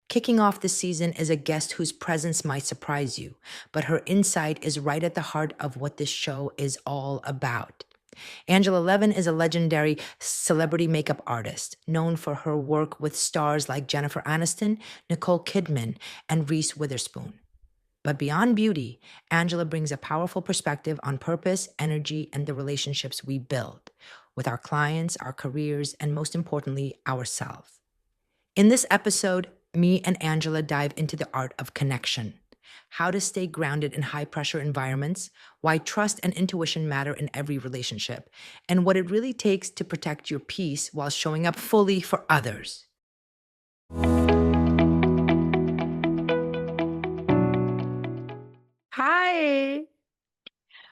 Kicking off the season is a guest whose presence might surprise you, but her insight is right at the heart of what this show is all about. Angela Levin is a legendary celebrity makeup artist, known for her work with stars like Jennifer Aniston, Nicole Kidman, and Reese Witherspoon. But beyond beauty, Angela brings a powerful perspective on purpose, energy, and the relationships we build with our clients, our careers, and most importantly, ourselves. In this episode, me and Angela dive into the art of connection, how to stay grounded in high pressure environments, why trust and intuition matter in every relationship, and what it really takes to protect your peace while showing up fully for others. Hi.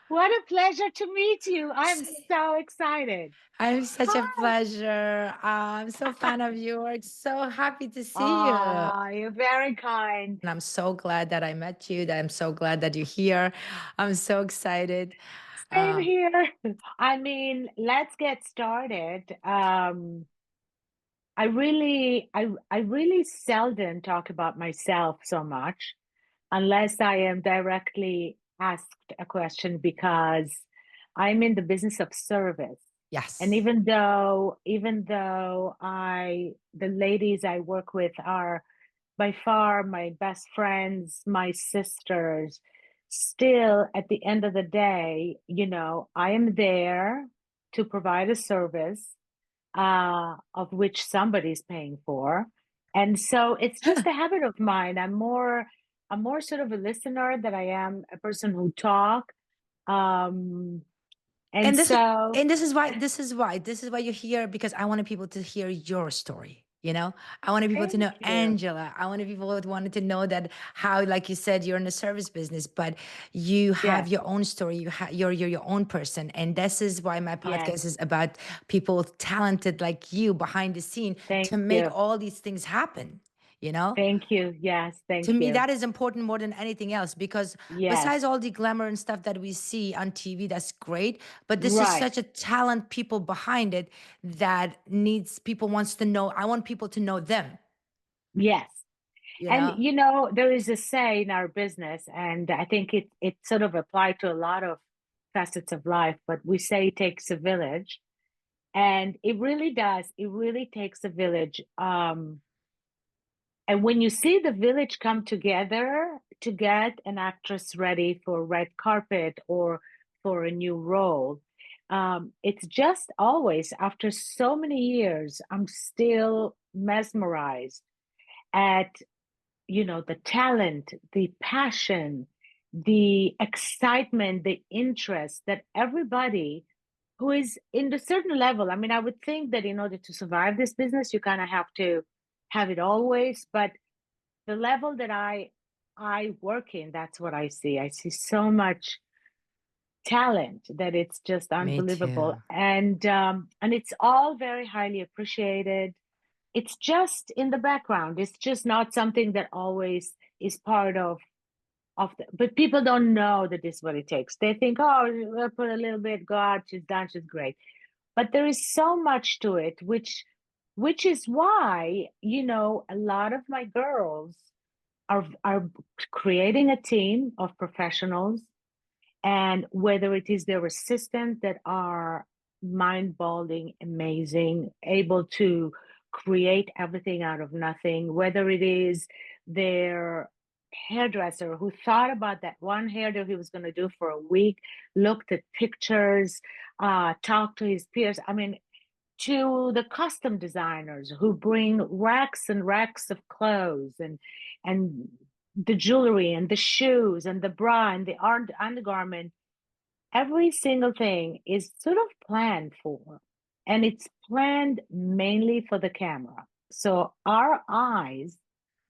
What a pleasure to meet you. I'm so excited. I'm such a Hi. pleasure. I'm so fan of yours. So happy to see you. Ah, you're very kind. And I'm so glad that I met you. That I'm so glad that you're here. I'm so excited. Same Um, here. I mean, let's get started. I really seldom talk about myself so much unless I am directly asked a question because I'm in the business of service. And yes. even though the ladies I work with are by far my best friends, my sisters, still at the end of the day, I am there to provide a service of which somebody's paying for. And so it's just a habit of mine. I'm more sort of a listener than I am a person who talk. Um, and and this is so and this is why you're here, because I wanted people to hear your story. I wanted people to thank know you. Angela. I wanted people who wanted to know that how, like you said, you're in the service business, but you have Yes, your own story. You're your own person, and this is why my yes. podcast is about people talented like you behind the scene to Thank make you. all these things happen. You know, Thank you. Yes, to thank me you. that is important more than anything else, because Yes, besides all the glamour and stuff that we see on TV, that's great, but this is right. such a talent people behind it that needs people wants to know. I want people to know them Yes. you And know there is a say in our business, and I think it sort of applied to a lot of facets of life, but we say it takes a village. And it really does. It really takes a village. And when you see the village come together to get an actress ready for red carpet or for a new role, it's just always, after so many years, I'm still mesmerized at, the talent, the passion, the excitement, the interest that everybody who is in a certain level. I mean, I would think that in order to survive this business, you kind of have to have it always, but the level that I work in, that's what I see. I see so much talent that it's just me unbelievable, too. and it's all very highly appreciated. It's just in the background. It's just not something that always is part of the, but people don't know that this is what it takes. They think, oh, we'll put a little bit, God, she's done, she's great. But there is so much to it, which is why, a lot of my girls are creating a team of professionals, and whether it is their assistants that are mind-boggling, amazing, able to create everything out of nothing, whether it is their hairdresser who thought about that one hair that he was going to do for a week, looked at pictures, talked to his peers. I mean, to the custom designers who bring racks and racks of clothes, and the jewelry and the shoes and the bra and the undergarment. Every single thing is sort of planned for, and it's planned mainly for the camera. So our eyes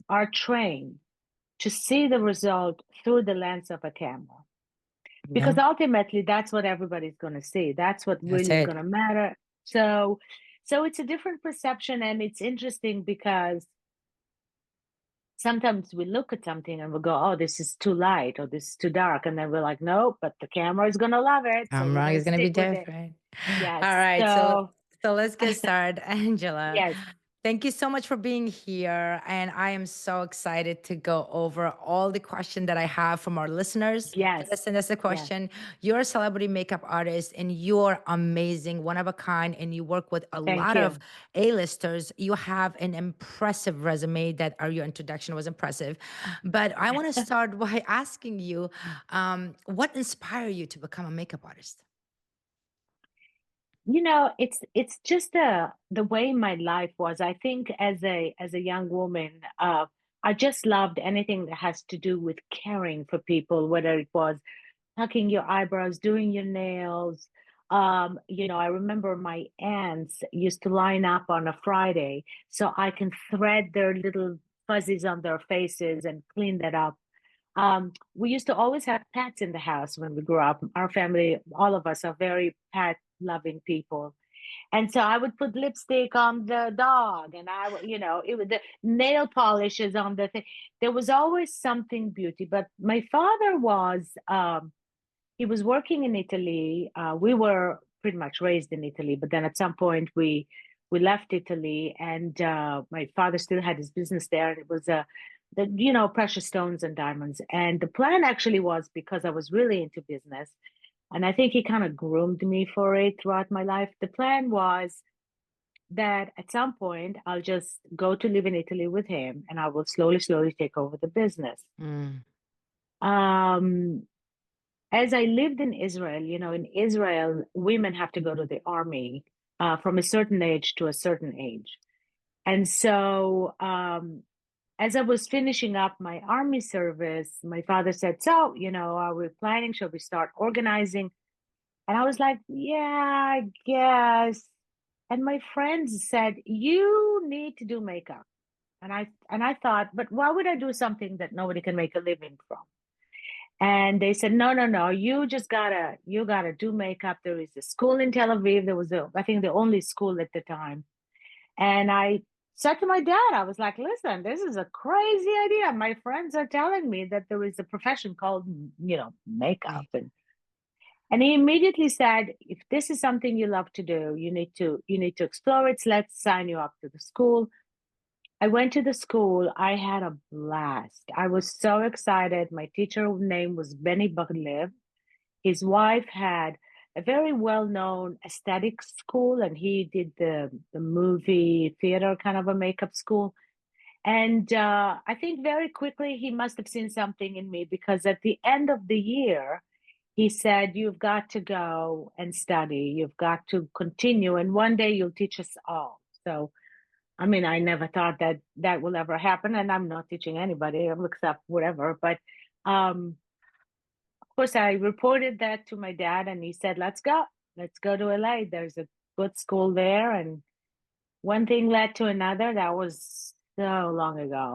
are trained to see the result through the lens of a camera, because Yeah, ultimately that's what everybody's going to see. That's what that's really is going it. to matter. So it's a different perception, and it's interesting because sometimes we look at something and we go, oh, this is too light or this is too dark, and then we're like, nope, but the camera is going to love it, so I'm we're wrong, going to it's gonna be stick with it. different. Yes. All right, so So so let's get started. Angela, yes. Thank you so much for being here. And I am so excited to go over all the question that I have from our listeners that Yes, have sent us a yes. question. You're a celebrity makeup artist and you're amazing, one of a kind, and you work with a Thank lot of you. A-listers. You have an impressive resume that your introduction was impressive. But I want to start by asking you, what inspired you to become a makeup artist? It's just the way my life was. I think as a young woman, I just loved anything that has to do with caring for people, whether it was tucking your eyebrows, doing your nails. I remember my aunts used to line up on a Friday so I can thread their little fuzzies on their faces and clean that up. We used to always have pets in the house when we grew up. Our family, all of us, are very pet loving people. And so I would put lipstick on the dog, and it was the nail polishes on the thing. There was always something beauty. But my father he was working in Italy. We were pretty much raised in Italy, but then at some point we left Italy, and my father still had his business there, and it was precious stones and diamonds. And the plan actually was, because I was really into business, and I think he kind of groomed me for it throughout my life. The plan was that at some point I'll just go to live in Italy with him, and I will slowly, slowly take over the business. Mm, Um, as I lived in Israel, in Israel, women have to go to the army from a certain age to a certain age. And so, as I was finishing up my army service, my father said, "So, are we planning? Shall we start organizing?" And I was like, "Yeah, I guess." And my friends said, "You need to do makeup." And I thought, but why would I do something that nobody can make a living from? And they said, "No, no, no, you gotta do makeup. There is a school in Tel Aviv. There was I think the only school at the time." And I said to my dad, I was like, "Listen, this is a crazy idea. My friends are telling me that there is a profession called, makeup." right. And he immediately said, "If this is something you love to do, you need to explore it. Let's sign you up to the school." I went to the school. I had a blast. I was so excited. My teacher name was Benny Baglev. His wife had a very well-known aesthetic school, and he did the movie theater kind of a makeup school. And I think very quickly he must have seen something in me, because at the end of the year, he said, "You've got to go and study. You've got to continue, and one day you'll teach us all." So, I mean, I never thought that that will ever happen, and I'm not teaching anybody except whatever. But of course, I reported that to my dad, and he said, let's go to LA. There's a good school there." And one thing led to another. That was so long ago.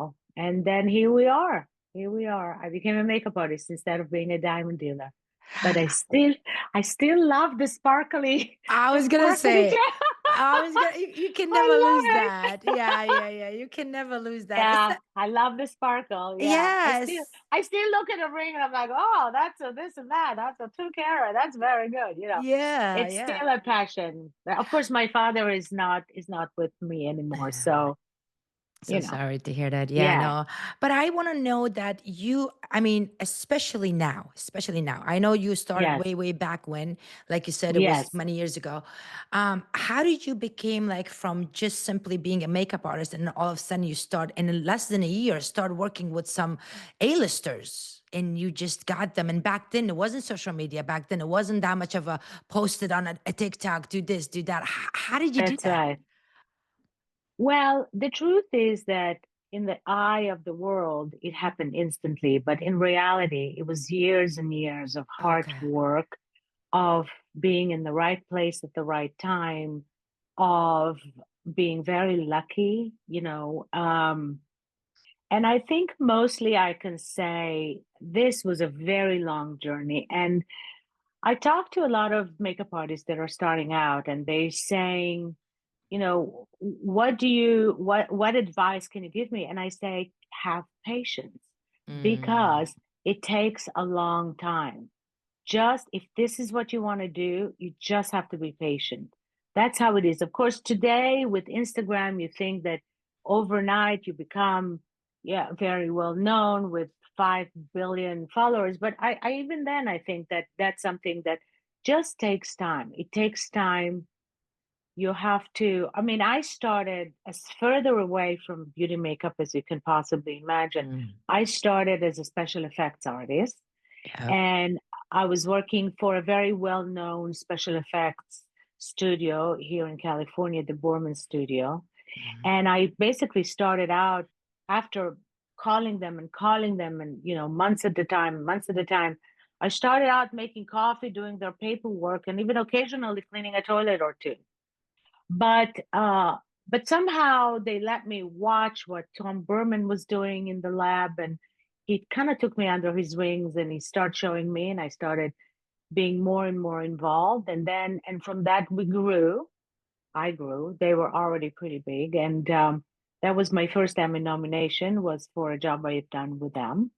And then here we are. Here we are. I became a makeup artist instead of being a diamond dealer. But I still love the sparkly, I the was gonna sparkly say, glam. you can never lose I love that. it. Yeah, yeah, yeah. You can never lose that. It's Yeah, I love the sparkle. Yeah, I still yes. I still look at a ring and I'm like, "Oh, that's a this and that. That's a 2 carat. That's very good." Yeah, It's yeah. still a passion. Of course, my father is not with me anymore. So, So you know, sorry to hear that. Yeah, yeah, no. But I want to know that I mean, especially now. I know you started yes, way, way back when, like you said, it was yes, many years ago. How did you became like from just simply being a makeup artist and all of a sudden you start in less than a year, start working with some A-listers and you just got them. And back then it wasn't social media. Back then it wasn't that much of a posted on a TikTok, do this, do that. How did you do that's that? right. Well, the truth is that in the eye of the world, it happened instantly, but in reality, it was years and years of hard Okay. work, of being in the right place at the right time, of being very lucky, and I think mostly I can say this was a very long journey. And I talk to a lot of makeup artists that are starting out, and they're saying, what advice can you give me? And I say, have patience, Mm, because it takes a long time. Just if this is what you want to do, you just have to be patient. That's how it is. Of course, today with Instagram, you think that overnight you become, yeah, very well known with 5 billion followers. But I even then, I think that that's something that just takes time. It takes time. You have to, I mean, I started as further away from beauty makeup as you can possibly imagine. Mm. I started as a special effects artist, Yep. and I was working for a very well-known special effects studio here in California, the Borman Studio. Mm. And I basically started out after calling them and, months at a time, months at a time. I started out making coffee, doing their paperwork, and even occasionally cleaning a toilet or two. But somehow they let me watch what Tom Berman was doing in the lab, and he kind of took me under his wings and he started showing me, and I started being more and more involved. And from that we grew. I grew. They were already pretty big, and that was my first Emmy nomination, was for a job I had done with them.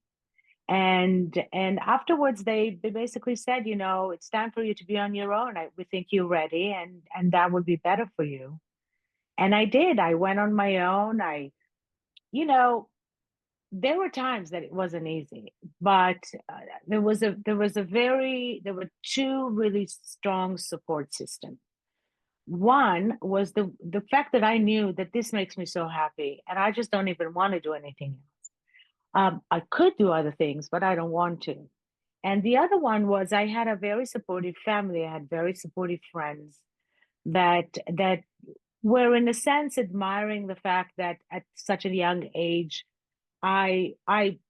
And afterwards, they basically said, it's time for you to be on your own. We think you're ready, and that would be better for you. And I did. I went on my own. You know, there were times that it wasn't easy, but there were two really strong support systems. One was the fact that I knew that this makes me so happy, and I just don't even want to do anything else. I could do other things, but I don't want to. And the other one was I had a very supportive family. I had very supportive friends that were, in a sense, admiring the fact that at such a young age, I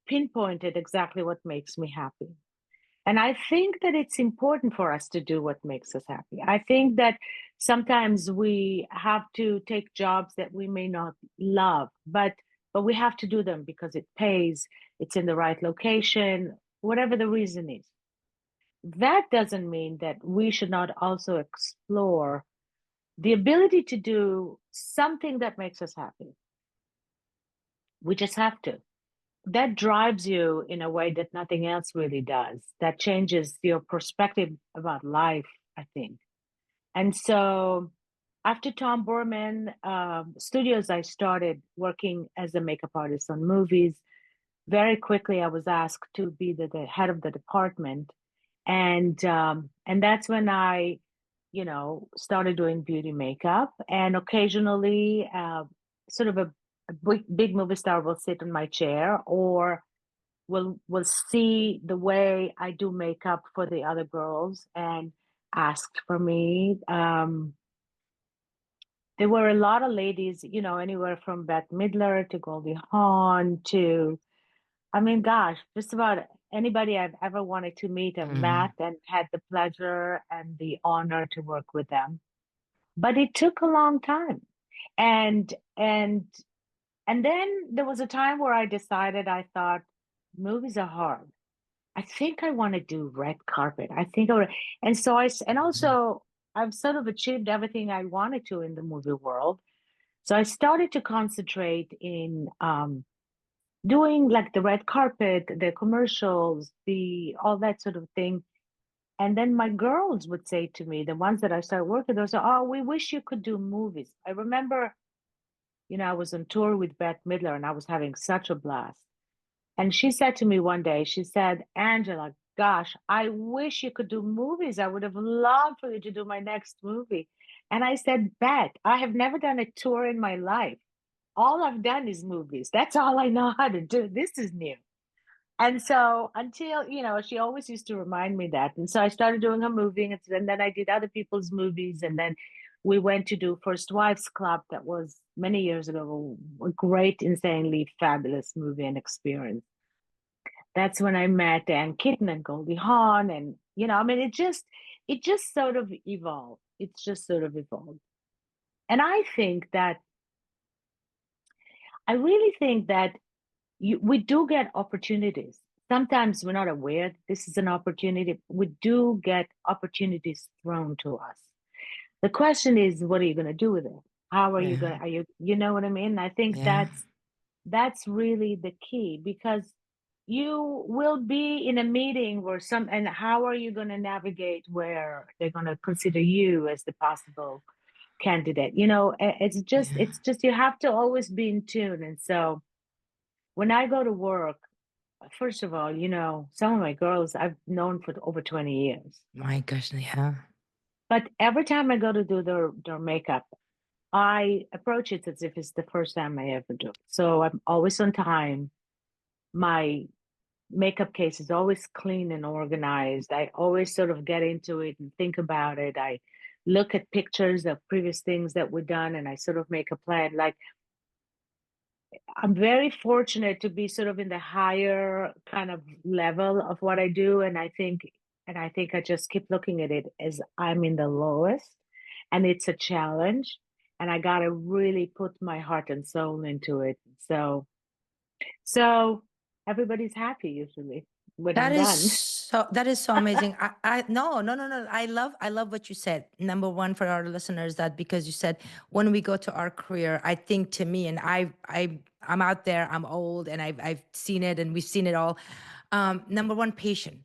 pinpointed exactly what makes me happy. And I think that it's important for us to do what makes us happy. I think that sometimes we have to take jobs that we may not love, but we have to do them because it pays, it's in the right location, whatever the reason is. That doesn't mean that we should not also explore the ability to do something that makes us happy. We just have to. That drives you in a way that nothing else really does. That changes your perspective about life, I think. And so after Tom Borman Studios, I started working as a makeup artist on movies. Very quickly, I was asked to be the head of the department. And that's when I, started doing beauty makeup. And occasionally, sort of a big movie star will sit in my chair, or will see the way I do makeup for the other girls and ask for me. There were a lot of ladies, anywhere from Bette Midler to Goldie Hawn to, I mean, gosh, just about anybody I've ever wanted to meet, I've met Mm. and had the pleasure and the honor to work with them. But it took a long time. And and and then there was a time where I decided, I thought, movies are hard. I think I want to do red carpet. I think I would, and so and Mhm. also I've sort of achieved everything I wanted to in the movie world. So I started to concentrate in doing like the red carpet, the commercials, the all that sort of thing. And then my girls would say to me, the ones that I started working, they say, "Oh, we wish you could do movies." I remember, I was on tour with Bette Midler, and I was having such a blast. And she said to me one day, she said, "Angela, gosh, I wish you could do movies. I would have loved for you to do my next movie." And I said, "Bet, I have never done a tour in my life. All I've done is movies. That's all I know how to do. This is new." And so until, she always used to remind me that. And so I started doing her movie, and then I did other people's movies. And then we went to do First Wives Club. That was many years ago, a great, insanely fabulous movie and experience. That's when I met Dan Kitten and Goldie Hawn. And, I mean, it just sort of evolved. It's just sort of evolved. And I really think that we do get opportunities. Sometimes we're not aware that this is an opportunity. We do get opportunities thrown to us. The question is, what are you going to do with it? How are you Yeah. going to, you know what I mean? I think Yeah. that's really the key, because you will be in a meeting where and how are you going to navigate where they're going to consider you as the possible candidate. Yeah. it's just you have to always be in tune. And so when I go to work, first of all, some of my girls I've known for over 20 years. My gosh, yeah. But every time I go to do their makeup, I approach it as if it's the first time I ever do it. So I'm always on time. My makeup case is always clean and organized. I always sort of get into it and think about it. I look at pictures of previous things that were done and I sort of make a plan. Like, I'm very fortunate to be sort of in the higher kind of level of what I do. And I think I just keep looking at it as I'm in the lowest, and it's a challenge. And I gotta really put my heart and soul into it. So everybody's happy usually when I'm done. That is so amazing. No, no, no, no. I love what you said. Number one for our listeners, that because you said when we go to our career, I think to me, and I'm out there, I'm old and I've seen it and we've seen it all. Number one, patient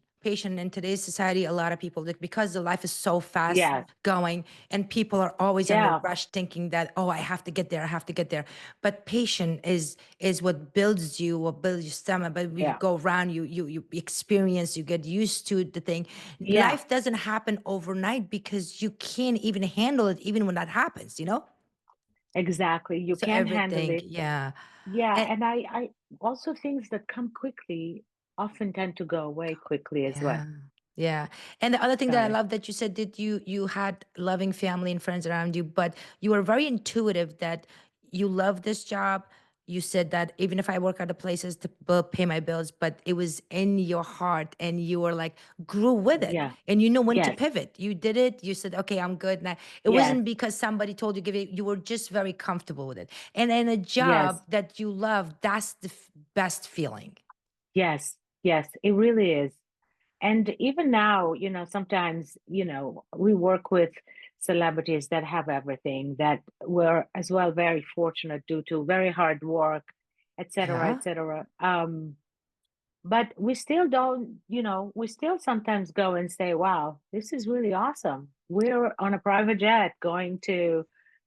in today's society, a lot of people, like, because the life is so fast Yes, going and people are always on the yeah, rush thinking that, oh, I have to get there, I have to get there. But patient is what builds you, what builds your stomach. But when you yeah, go around, you experience, you get used to the thing. yeah, Life doesn't happen overnight because you can't even handle it even when that happens. exactly. You So can handle everything, it. yeah. Yeah, And and I also things that come quickly often tend to go away quickly as well. yeah. Yeah. And the other thing that I So love that you said that you had loving family and friends around you, but you were very intuitive that you love this job. You said that even if I work other places to pay my bills, but it was in your heart and you were like grew with it yeah, and you know when to yes, pivot. You did it. You said, okay, I'm good now. It yes, wasn't because somebody told you give it. You were just very comfortable with it. And in a yes, job that you love, that's the best feeling. yes, yes, it really is. And even now, sometimes, we work with celebrities that have everything that were as well very fortunate due to very hard work, et cetera, et Yeah. cetera. But we still don't, we still sometimes go and say, wow, this is really awesome. We're on a private jet going to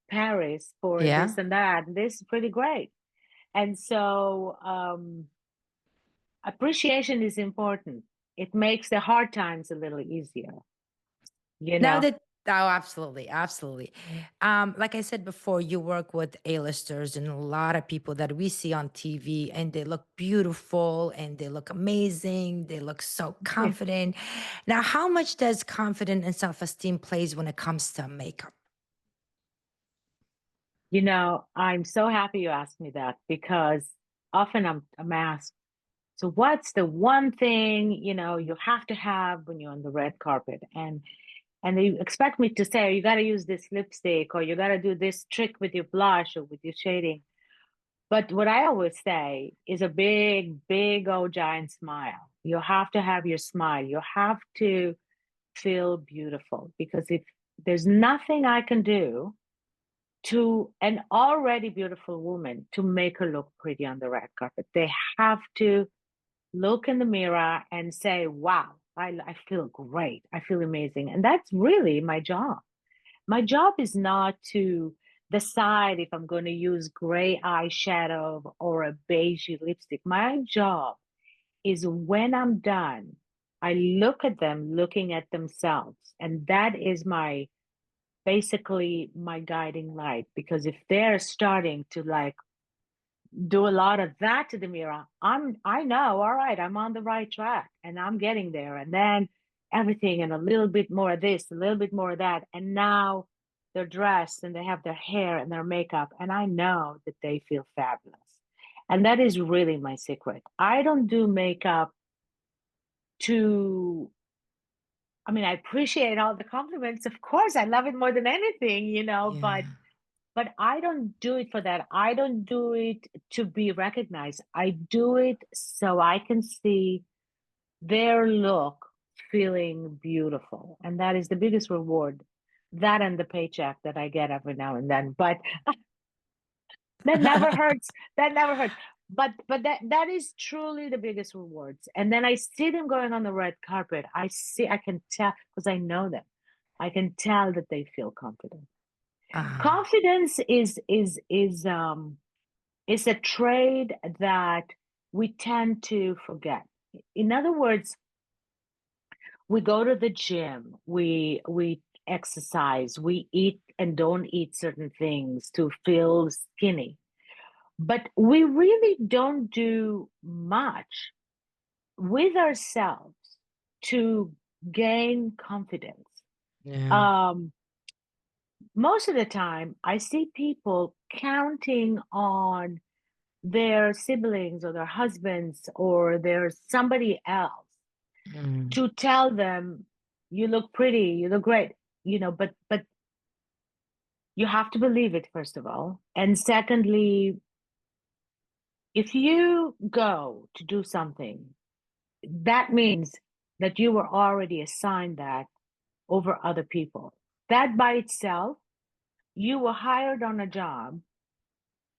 Paris for this Yeah. and that. This is pretty great. And so appreciation is important. It makes the hard times a little easier, you Now know? that Oh, absolutely, absolutely. Like I said before, you work with A-listers and a lot of people that we see on TV, and they look beautiful and they look amazing. They look so confident. Now, how much does confidence and self-esteem plays when it comes to makeup? I'm so happy you asked me that because often I'm asked, so what's the one thing, you have to have when you're on the red carpet? And they expect me to say, oh, you got to use this lipstick or you got to do this trick with your blush or with your shading. But what I always say is a big, big old giant smile. You have to have your smile. You have to feel beautiful because if there's nothing I can do to an already beautiful woman to make her look pretty on the red carpet, they have to look in the mirror and say, wow, I feel great. I feel amazing. And that's really my job. My job is not to decide if I'm going to use gray eyeshadow or a beige lipstick. My job is when I'm done, I look at them looking at themselves. And that is basically my guiding light. Because if they're starting to like do a lot of that to the mirror, I know, all right, I'm on the right track and I'm getting there. And then everything and a little bit more of this, a little bit more of that. And now they're dressed and they have their hair and their makeup. And I know that they feel fabulous. And that is really my secret. I don't do makeup to, I mean, I appreciate all the compliments. Of course, I love it more than anything, Yeah. but I don't do it for that. I don't do it to be recognized. I do it so I can see their look feeling beautiful. And that is the biggest reward. That and the paycheck that I get every now and then. But that never hurts. That never hurts. But that is truly the biggest rewards. And then I see them going on the red carpet. I can tell because I know them. I can tell that they feel confident. Ah, Confidence is a trait that we tend to forget. In other words, we go to the gym, we exercise, we eat and don't eat certain things to feel skinny. But we really don't do much with ourselves to gain confidence. yeah. Um, Most of the time, I see people counting on their siblings or their husbands or their somebody else Mm, to tell them, you look pretty, you look great, but you have to believe it, first of all. And secondly, if you go to do something, that means that you were already assigned that over other people. That by itself, you were hired on a job,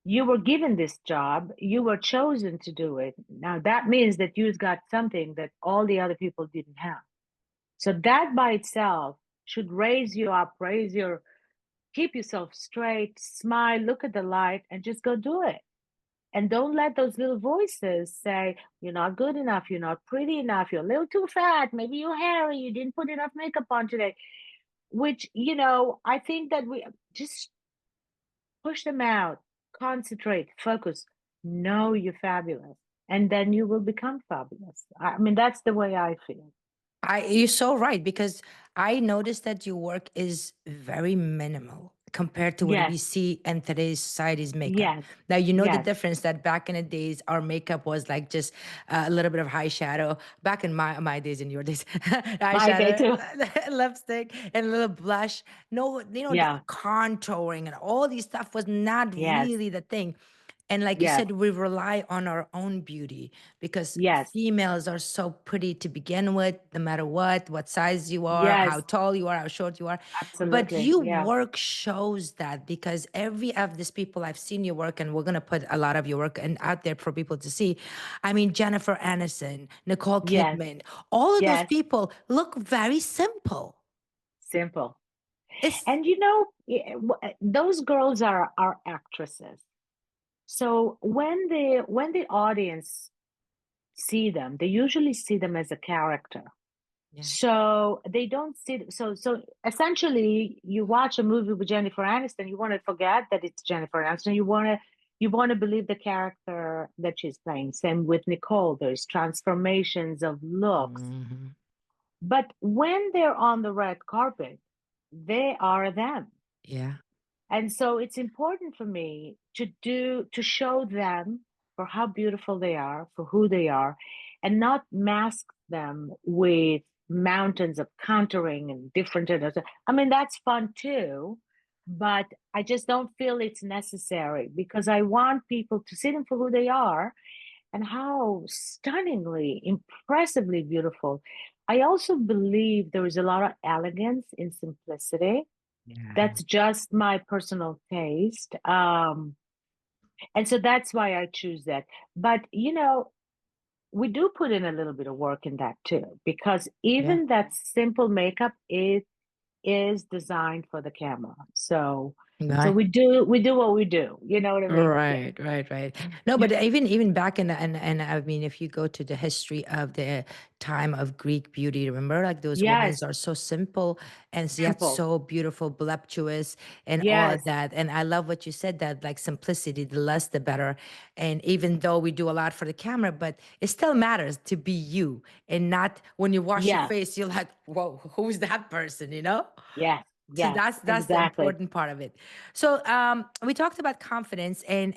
you were given this job, you were chosen to do it. Now that means that you've got something that all the other people didn't have. So that by itself should raise you up, keep yourself straight, smile, look at the light, and just go do it. And don't let those little voices say, you're not good enough, you're not pretty enough, you're a little too fat, maybe you're hairy, you didn't put enough makeup on today. Which, I think that we just push them out, concentrate, focus, know you're fabulous, and then you will become fabulous. I mean, that's the way I feel. you're so right because I noticed that your work is very minimal compared to what we Yes, see in today's society's makeup. yes, Now you know the yes. difference that back in the days our makeup was like just a little bit of high shadow. Back in my days and your days, My day eyeshadow, too. lipstick, and a little blush. No, the Yeah, contouring and all these stuff was not yes, really the thing. And like you yes, said, we rely on our own beauty because yes, females are so pretty to begin with, no matter what size you are, how yes, tall you are, how short you are. But absolutely. your Yeah. work shows that because every of these people I've seen your work, and we're gonna put a lot of your work and out there for people to see. I mean, Jennifer Aniston, Nicole Yes, Kidman, all of those yes, people look very simple. simple. It's And those girls are actresses. So when the audience see them, they usually see them as a character. yeah, So they don't see so essentially you watch a movie with Jennifer Aniston, you want to forget that it's Jennifer Aniston. You want to believe the character that she's playing. Same with Nicole. There's transformations of looks. hmm, But when they're on the red carpet, they are them. yeah, And so it's important for me to show them for how beautiful they are, for who they are, and not mask them with mountains of contouring and different. I mean, that's fun too, but I just don't feel it's necessary because I want people to see them for who they are and how stunningly, impressively beautiful. I also believe there is a lot of elegance in simplicity. yeah, That's just my personal taste. And so that's why I choose that. But, we do put in a little bit of work in that too, because yeah. even that simple makeup, it is designed for the camera. So Right. we do what we do. You know what I mean? Yeah. Right, right, right. No, but even back in the, and I mean, if you go to the history of the time of Greek beauty, remember, like those women Yes. are so simple and yet Simple. so beautiful, voluptuous, and all of Yes. that. And I love what you said that like simplicity, the less the better. And even though we do a lot for the camera, but it still matters to be you and not when you wash your Yes. face, you're like, whoa, who's that person, you know? Yes. So Yes. that's the Exactly. important part of it. So we talked about confidence, and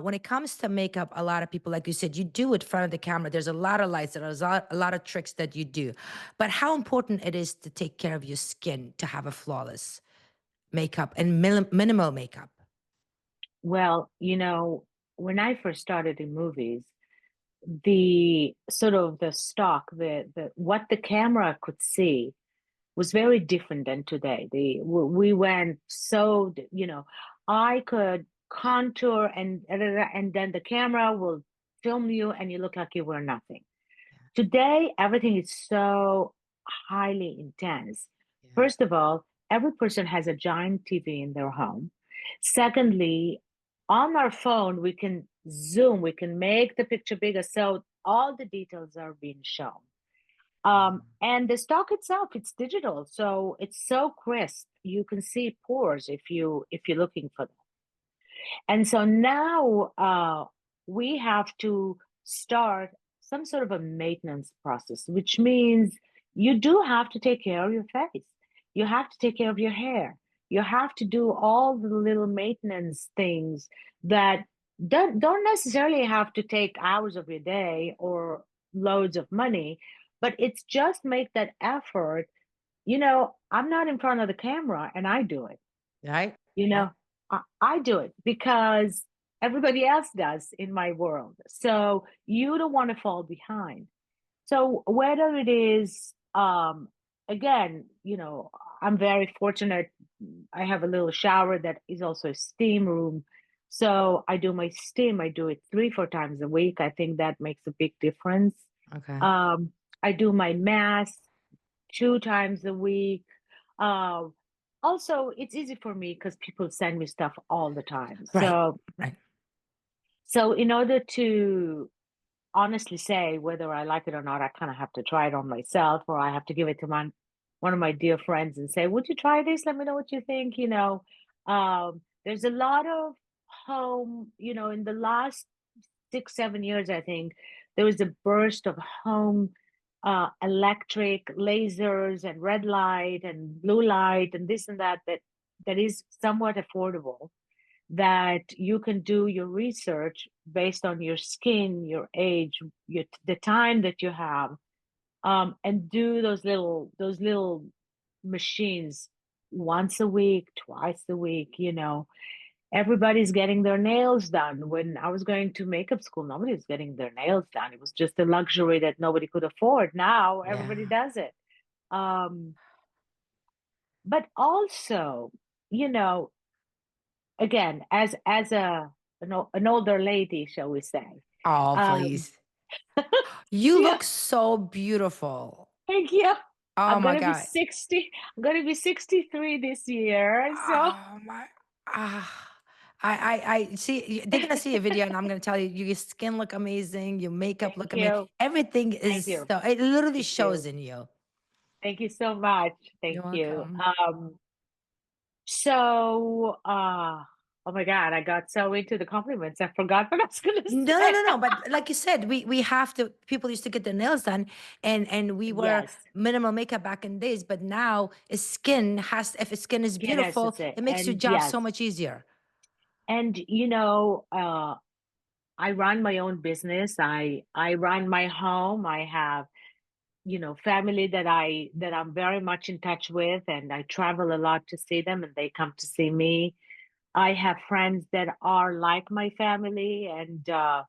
when it comes to makeup, a lot of people, like you said, you do it in front of the camera. There's a lot of lights, there's a lot of tricks that you do, but how important it is to take care of your skin to have a flawless makeup and minimal makeup. Well, when I first started in movies, the sort of the stock, the what the camera could see was very different than today. We went so, I could contour and then the camera will film you and you look like you were nothing. Today, everything is so highly intense. Yeah, First of all, every person has a giant TV in their home. Secondly, on our phone, we can zoom, we can make the picture bigger. So all the details are being shown. And the stock itself, it's digital. So it's so crisp. You can see pores if you're looking for them. And so now we have to start some sort of a maintenance process, which means you do have to take care of your face. You have to take care of your hair. You have to do all the little maintenance things that don't necessarily have to take hours of your day or loads of money, but it's just make that effort. I'm not in front of the camera and I do it. Right? You Right. know, I do it because everybody else does in my world. So you don't want to fall behind. So whether it is, again, I'm very fortunate. I have a little shower that is also a steam room. So I do my steam. I do it 3, 4 times a week. I think that makes a big difference. Okay. Um, I do my mass 2 times a week. Uh, Also, it's easy for me because people send me stuff all the time. Right. So, Right. so in order to honestly say whether I like it or not, I kind of have to try it on myself, or I have to give it to one of my dear friends and say, "Would you try this? Let me know what you think." There's a lot of home. In the last 6, 7 years, I think there was a burst of home electric lasers and red light and blue light and this and that is somewhat affordable, that you can do your research based on your skin, your age, the time that you have, and do those little machines once a week, twice a week. Everybody's getting their nails done. When I was going to makeup school, nobody was getting their nails done. It was just a luxury that nobody could afford. Now everybody Yeah. does it. Um, but also, you know, again, as an older lady, shall we say? Oh, Um, please. You yeah, look so beautiful. thank you. Oh I'm my gonna be God. 60. I'm gonna be 63 this year. So Oh my. Ah. I see. They're gonna see a video, and I'm gonna tell you, your skin look amazing. Your makeup thank look amazing. you, Everything thank is you, so. It literally thank shows you, in you. thank you so much. You're Thank you. welcome. So, oh my God, I got so into the compliments. I forgot what I was gonna No, no, say. no, no. But like you said, we have to. People used to get their nails done, and we were Yes, minimal makeup back in days. But now, skin has. If skin is yes, beautiful, that's it. it makes your And job so yes, much easier. and I run my own business. I run my home. I have, family that I'm very much in touch with, and I travel a lot to see them, and they come to see me. I have friends that are like my family, and I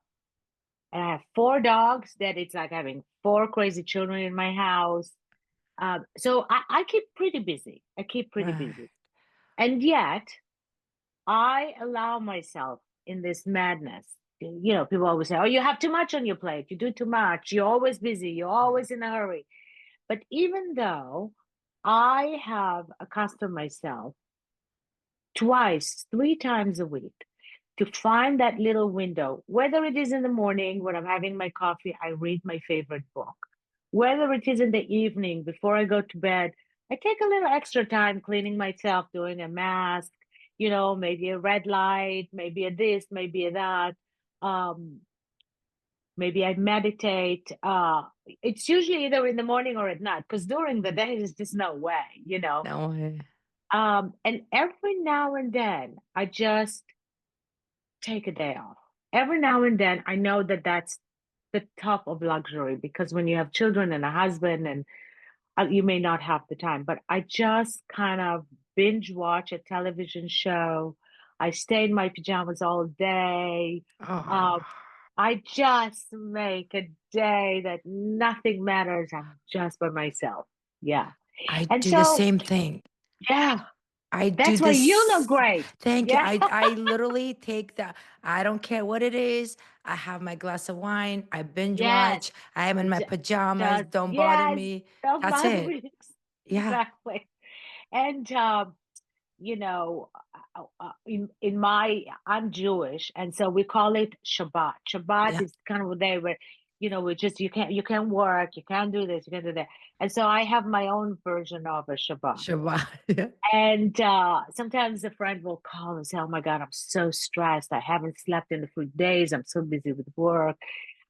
have 4 dogs that it's like having 4 crazy children in my house. So I keep pretty busy. I keep pretty Right. busy. And yet I allow myself in this madness. People always say, "Oh, you have too much on your plate. You do too much. You're always busy. You're always in a hurry." But even though I have accustomed myself twice, 3 times a week to find that little window, whether it is in the morning when I'm having my coffee, I read my favorite book. Whether it is in the evening before I go to bed, I take a little extra time cleaning myself, doing a mask, maybe a red light, maybe a this, maybe a that. Um, Maybe I meditate. It's usually either in the morning or at night, because during the day there's just no way. No way. And every now and then I just take a day off. Every now and then I know that that's the top of luxury, because when you have children and a husband, and you may not have the time, but I just kind of binge watch a television show. I stay in my pajamas all day. Oh, Uh, I just make a day that nothing matters. I'm just by myself. Yeah. I And do the so, same thing. yeah, I do that's why you look this. great. Thank you. Yeah. I literally take the. I don't care what it is. I have my glass of wine. I binge Yes. watch. I am in my pajamas. Just, Don't bother yes. me. Don't That's bother it. me. Yeah. Exactly. And you know, in my, I'm Jewish, and so we call it Shabbat. Shabbat Yeah. is kind of a day where, we just, you can't work, you can't do this, you can't do that. And so I have my own version of a Shabbat. Shabbat. Yeah. And sometimes a friend will call and say, "Oh my God, I'm so stressed. I haven't slept in a few days. I'm so busy with work.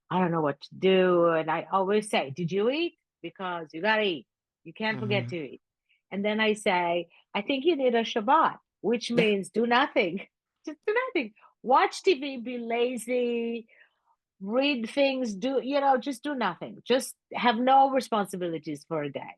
I don't know what to do." And I always say, "Did you eat? Because you gotta eat. You can't forget Hmm. to eat." And then I say, "I think you need a Shabbat," which Yeah. means do nothing. Just do nothing. Watch TV, be lazy, read things, just do nothing. Just have no responsibilities for a day.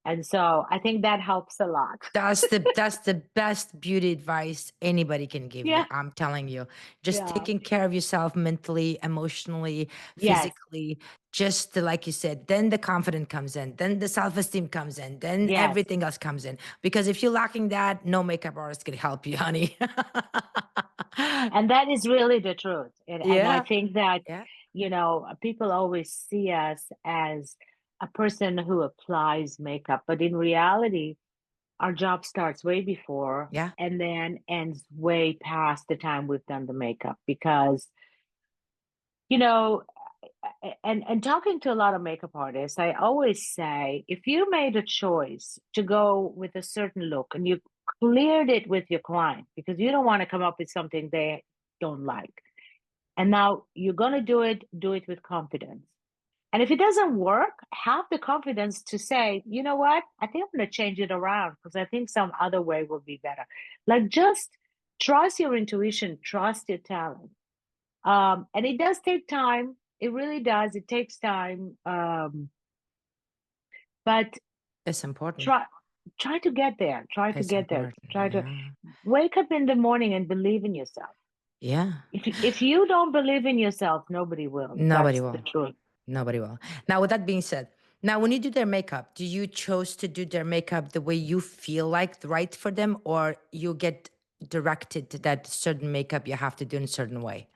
And so I think that helps a lot. That's the best beauty advice anybody can give you. Yeah. I'm telling you. Just Yeah. taking care of yourself mentally, emotionally, Yes. physically, just like you said, then the confidence comes in, then the self-esteem comes in, then Yes. everything else comes in. Because if you're lacking that, no makeup artist can help you, honey. And that is really the truth. And I Yeah. think that, Yeah. people always see us as a person who applies makeup, but in reality, our job starts way before Yeah. and then ends way past the time we've done the makeup. Because, you know, and talking to a lot of makeup artists, I always say, if you made a choice to go with a certain look and you cleared it with your client because you don't want to come up with something they don't like, and now you're going to do it with confidence. And if it doesn't work, have the confidence to say, "You know what? I think I'm going to change it around because I think some other way will be better." Like, just trust your intuition, trust your talent. And it does take time. It really does. It takes time. But It's important. try try to get there. Try to It's get there. important. Try to Yeah. wake up in the morning and believe in yourself. Yeah. If you don't believe in yourself, nobody will. Nobody That's the will. truth. Nobody will. Now, with that being said, now when you do their makeup, do you chose to do their makeup the way you feel like right for them, or you get directed to that certain makeup you have to do in a certain way?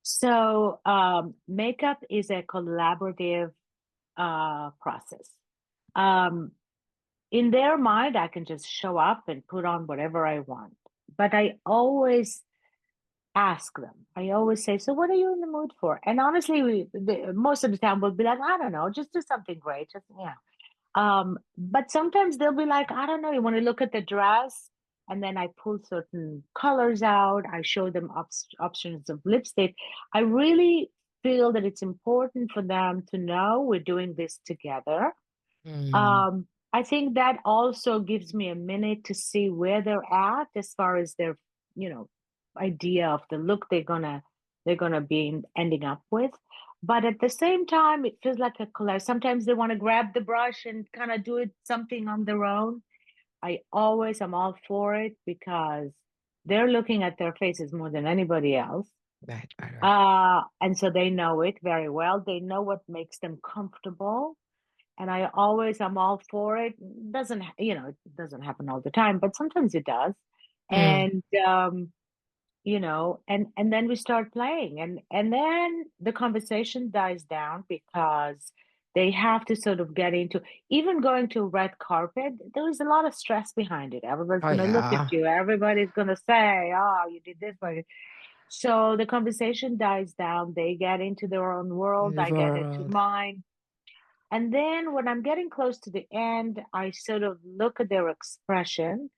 So, makeup is a collaborative process. Um, in their mind, I can just show up and put on whatever I want. But I always ask them. I always say, "So what are you in the mood for?" And honestly, most of the time we'll be like, "I don't know, just do something great." Just, yeah. But sometimes they'll be like, "I don't know, you want to look at the dress?" And then I pull certain colors out. I show them options of lipstick. I really feel that it's important for them to know we're doing this together. Mm, I think that also gives me a minute to see where they're at as far as their, you know, idea of the look they're gonna be ending up with. But at the same time, it feels like a collage. Sometimes they want to grab the brush and kind of do it something on their own. I'm all for it because they're looking at their faces more than anybody else. right, right, right. And so they know it very well. They know what makes them comfortable, and I'm all for it. It doesn't happen all the time, but sometimes it does. Mm, And and then we start playing, and then the conversation dies down because they have to sort of get into, even going to red carpet, there is a lot of stress behind it. Everybody's oh going to look at yeah, you. Everybody's going to say, "Oh, you did this." So the conversation dies down. They get into their own world. the I get into world. mine. And then when I'm getting close to the end, I sort of look at their expression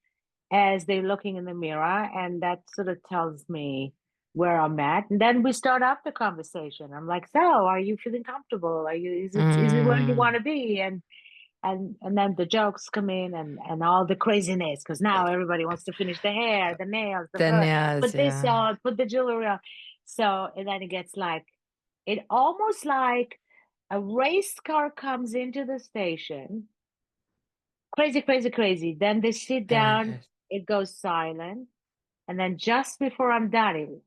as they're looking in the mirror, and that sort of tells me where I'm at. And then we start up the conversation. I'm like, "So, are you feeling comfortable? Is it where you want Mm, to be?" And then the jokes come in, and all the craziness, because now everybody wants to finish the hair, the nails, then yes, put this yeah. on, put the jewelry on. So, and then it almost like a race car comes into the station, crazy, crazy, crazy. Then they sit There down, it it goes silent. And then just before I'm done,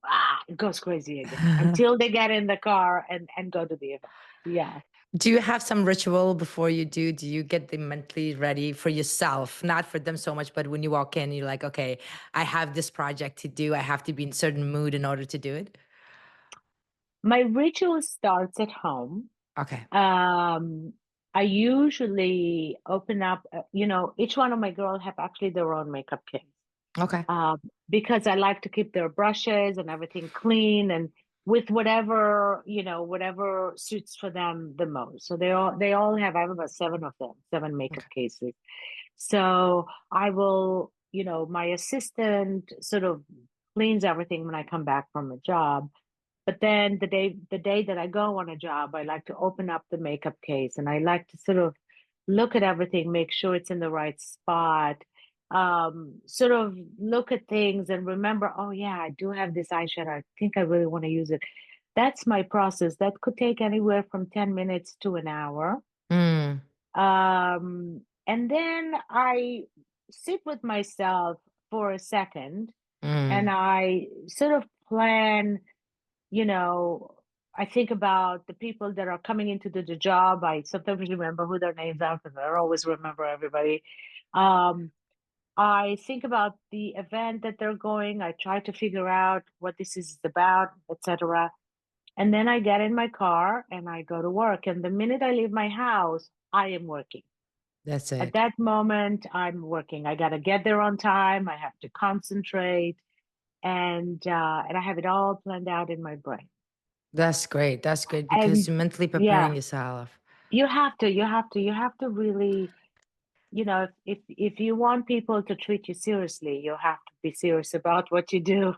it goes crazy again is. until they get in the car and go to the event. Yeah. Do you have some ritual before you do? Do you get them mentally ready for yourself? Not for them so much, but when you walk in, you're like, okay, I have this project to do. I have to be in certain mood in order to do it. My ritual starts at home. Okay. Um, I usually open up, each one of my girls have actually their own makeup kit. Okay. um, because I like to keep their brushes and everything clean and with whatever, whatever suits for them the most. So they all have, I have about seven of them, seven makeup Okay. cases. So I will, my assistant sort of cleans everything when I come back from a job. But then the day that I go on a job, I like to open up the makeup case and I like to sort of look at everything, make sure it's in the right spot, sort of look at things and remember, oh yeah, I do have this eyeshadow. I think I really want to use it. That's my process. That could take anywhere from 10 minutes to an hour. Mm, And then I sit with myself for a second and mm, I sort of plan, you know, I think about the people that are coming into the job. I sometimes remember who their names are because I don't always remember everybody. Um, I think about the event that they're going. I try to figure out what this is about, etc. And then I get in my car and I go to work. And the minute I leave my house, I am working. that's At it. that moment, I'm working. I got to get there on time. I have to concentrate, and I have it all planned out in my brain. That's great. That's great because And you're mentally yeah, preparing yourself. you have to really, if you want people to treat you seriously, you have to be serious about what you do, you know.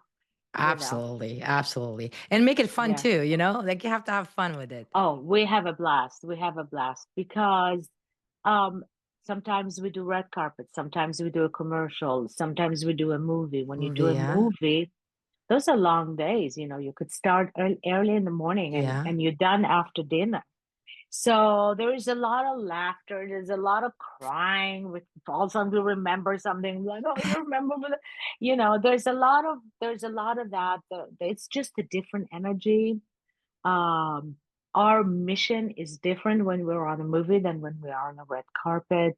Absolutely. Absolutely. And make it fun Yeah. too, you know? Like you have to have fun with it. Oh, we have a blast. We have a blast because um sometimes we do red carpet, sometimes we do a commercial, sometimes we do a movie. When you do Movie, a yeah. movie, those are long days, you could start early in the morning Yeah. and you're done after dinner. So there is a lot of laughter. There's a lot of crying. With all of a sudden we remember something like, oh, you remember, there's a lot of that. It's just a different energy. Um, our mission is different when we're on a movie than when we are on a red carpet.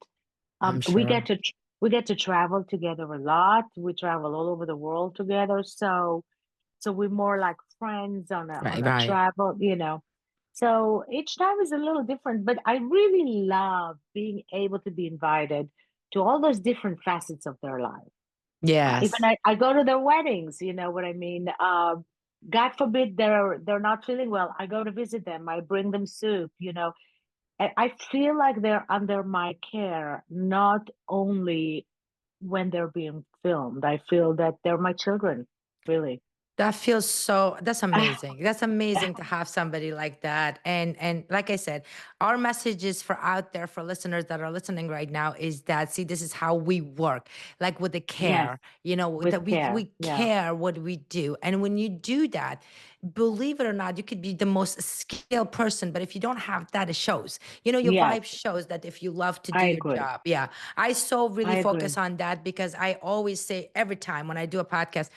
I'm We get sure. to travel together a lot. We travel all over the world together. So we're more like friends on a Right, on a right. travel. So each time is a little different, but I really love being able to be invited to all those different facets of their life. Even Yes. I go to their weddings, you know what I mean? God forbid they're not feeling well. I go to visit them. I bring them soup. I feel like they're under my care, not only when they're being filmed. I feel that they're my children, really. That feels so, that's amazing. That's amazing to have somebody like that. And like I said, our message is for out there for listeners that are listening right now is that see, this is how we work, like with the Yes, care, you know, with that we care. we Yeah. care what we do. And when you do that, believe it or not, you could be the most skilled person, but if you don't have that, it shows. You know, your Yes, vibe shows that if you love to do I your agree. job. Yeah. I so really I focus agree. on that because I always say every time when I do a podcast,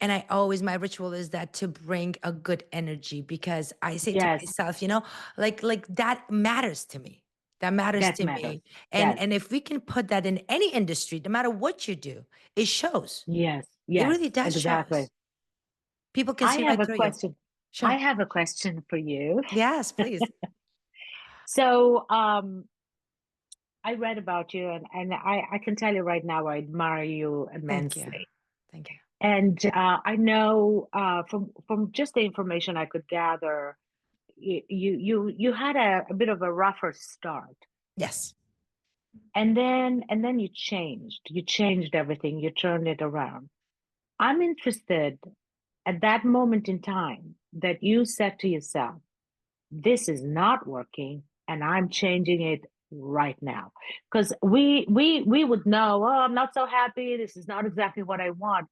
and I always, my ritual is that to bring a good energy because I say to Yes, myself, you know, like that matters to me. That matters that to matters. me. And Yes, and if we can put that in any industry, no matter what you do, it shows. yes, It yes, really does exactly. shows. People can I see have right a through you. question. I Sure. have a question for you. Yes, please. So, I read about you and I can tell you right now, I admire you Thank you. immensely. Thank you. And I know from just the information I could gather, you had a bit of a rougher start. Yes. And then you changed everything, you turned it around. I'm interested at that moment in time that you said to yourself, this is not working and I'm changing it right now. Because we would know, oh, I'm not so happy, this is not exactly what I want.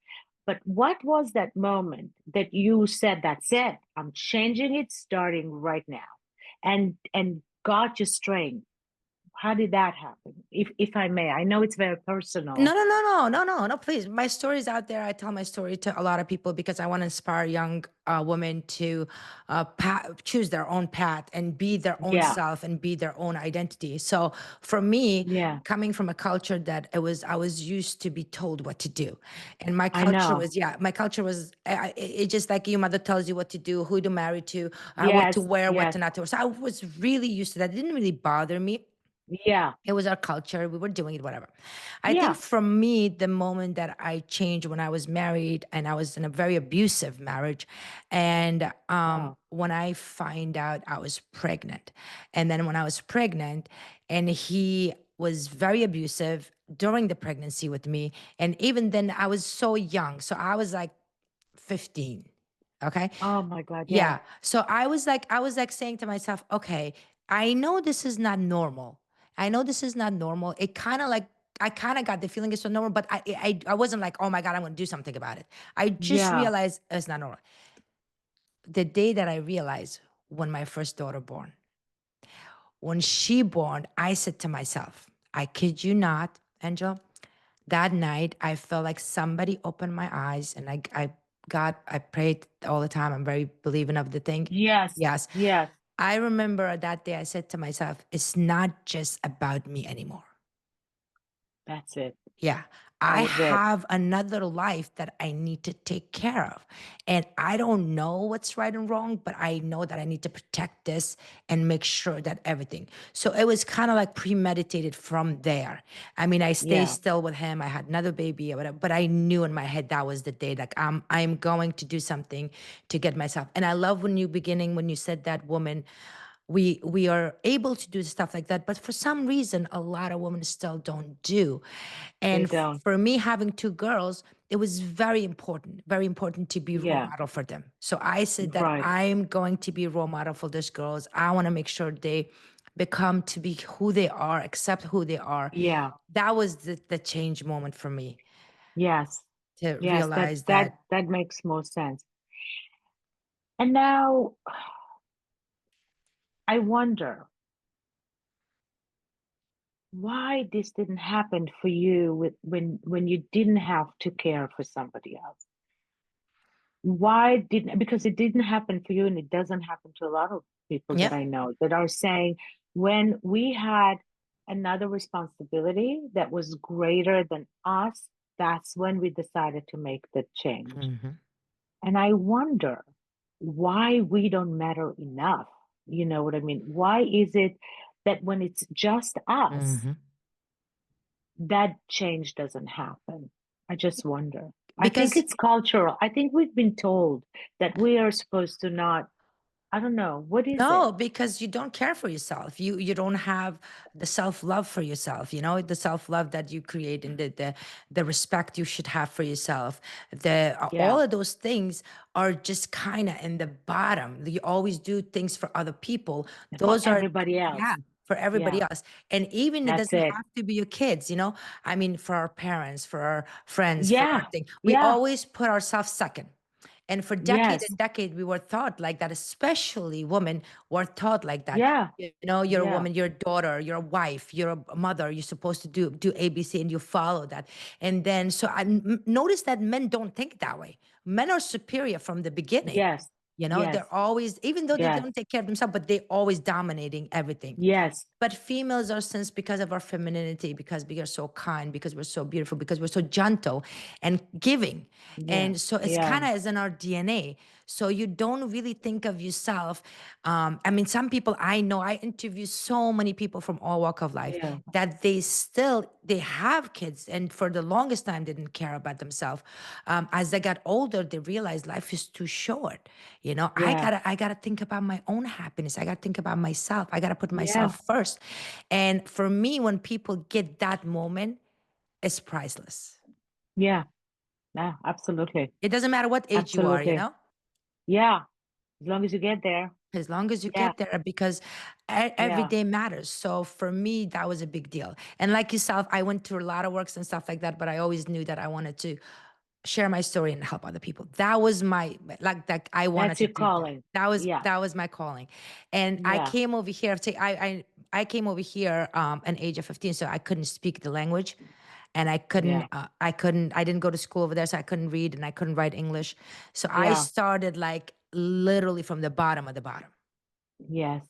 But what was that moment that you said, that's it, I'm changing it starting right now, and got your strength? How did that happen? If I may, I know it's very No, personal. no, no, no, no, no, no, please. My story's out there. I tell my story to a lot of people because I want to inspire young women to choose their own path and be their own Yeah, self and be their own identity. So for me, yeah, coming from a culture that I was used to be told what to do. And my I culture know. was, yeah, my culture was, it just like your mother tells you what to do, who to marry to, what to Yes, wear, what yes, to not to wear. So I was really used to that. It didn't really bother me. yeah, It was our culture. We were doing it, whatever. I think yeah. for me, the moment that I changed when I was married and I was in a very abusive marriage. And Wow. when I find out I was pregnant. And then when I was pregnant and he was very abusive during the pregnancy with me. And even then I was so young. So I was like 15. Okay. Oh my God, yeah, Yeah. So I was like saying to myself, okay, I know this is not normal. I know this is not normal. It kind of like, I kind of got the feeling it's so normal, but I wasn't like, oh my God, I'm going to do something about it. I just yeah. realized it's not normal. The day that I realized when my first daughter born, when she born, I said to myself, I kid you not, Angel, that night I felt like somebody opened my eyes and I prayed all the time. I'm very believing of the thing. Yes, Yes. yes. I remember that day I said to myself, it's not just about me anymore. That's it. Yeah. That I was it. have another life that I need to take care of. And I don't know what's right and wrong, but I know that I need to protect this and make sure that everything. So it was kind of like premeditated from there. I mean, I stayed Yeah, still with him. I had another baby or whatever, but I knew in my head that was the day like I'm going to do something to get myself. And I love when you said that woman, we are able to do stuff like that, but for some reason a lot of women still don't do. they And don't. for me having two girls, it was very important to be role Yeah, model for them. So I said that right. I'm going to be a role model for these girls. I want to make sure they become to be who they are, accept who they are. Yeah, That was the change moment for me yes, to yes. That realize that that. that makes more sense. And now I wonder why this didn't happen for you with when you didn't have to care for somebody else. Why didn't, because it didn't happen for you and it doesn't happen to a lot of people that Yeah. I know that are saying when we had another responsibility that was greater than us, that's when we decided to make the change. Hmm. And I wonder why we don't matter enough. You know what I mean? Why is it that when it's just us, Hmm. that change doesn't happen? I just wonder. I think Because it's cultural. I think we've been told that we are supposed to not, I don't know, what is it? no, because you don't care for yourself. You don't have the self-love for yourself, the self-love that you create and the respect you should have for yourself. The all Yeah, of those things are just kind of in the bottom. You always do things for other people. for Those are, everybody yeah, else. for everybody Yeah, else. And even it that's doesn't it. have to be your kids. I mean, for our parents, for our friends, for our Yeah, thing. We yeah, always put ourselves second. And for decade yes, and decade, we were taught like that, especially women were taught like that. yeah, You're a yeah, woman, you're a daughter, you're a wife, you're a mother, you're supposed to do ABC and you follow that. And then, so notice that men don't think that way. Men are superior from the beginning. yes, They're yes, always, even though they yes, don't take care of themselves, but they're always dominating everything. yes, But females are since because of our femininity, because we are so kind, because we're so beautiful, because we're so gentle and giving. yeah, And so it's yeah, kind of as in our DNA. So you don't really think of yourself. I mean, some people I know, I interview so many people from all walk of life yeah, that they have kids and for the longest time they didn't care about themselves. As they got older, they realized life is too short. I yeah, gotta think about my own happiness. I gotta think about myself. I gotta put yeah, myself first. And for me, when people get that moment, it's priceless. yeah, yeah, absolutely, It doesn't matter what age you are, absolutely. Yeah, as long as you get there. as long as you Yeah, get there, because every yeah, day matters. So for me, that was a big deal. And like yourself, I went through a lot of works and stuff like that, but I always knew that I wanted to share my story and help other people. That was my, like, that I wanted that's to your do that. calling. That was Yeah, that was my calling. And I yeah, came over here to I came over here an age of 15, so I couldn't speak the language, and Yeah. I didn't go to school over there, so I couldn't read and I couldn't write English. So I Yeah. started like literally from the bottom of the bottom. Yes.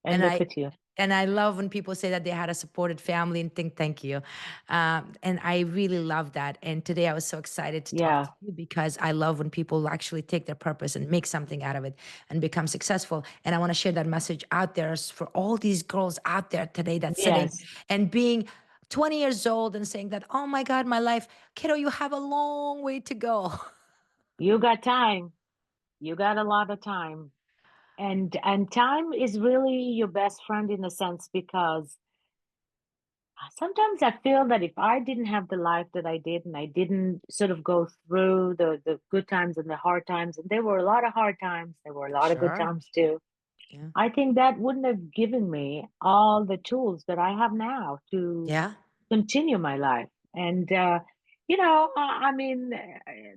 And And look I at you. and I love when people say that they had a supported family and think thank you. And I really love that. And today I was so excited to talk to Yeah. you because I love when people actually take their purpose and make something out of it and become successful. And I want to share that message out there for all these girls out there today that's sitting Yes. and being 20 years old and saying that, oh my God, my life, kiddo, you have a long way to go. You got time. You got a lot of time. And time is really your best friend in a sense because sometimes I feel that if I didn't have the life that I did and I didn't sort of go through the good times and the hard times, and there were a lot of hard times, there were a lot of good Sure. times too. Yeah. I think that wouldn't have given me all the tools that I have now to Yeah. continue my life. And I mean,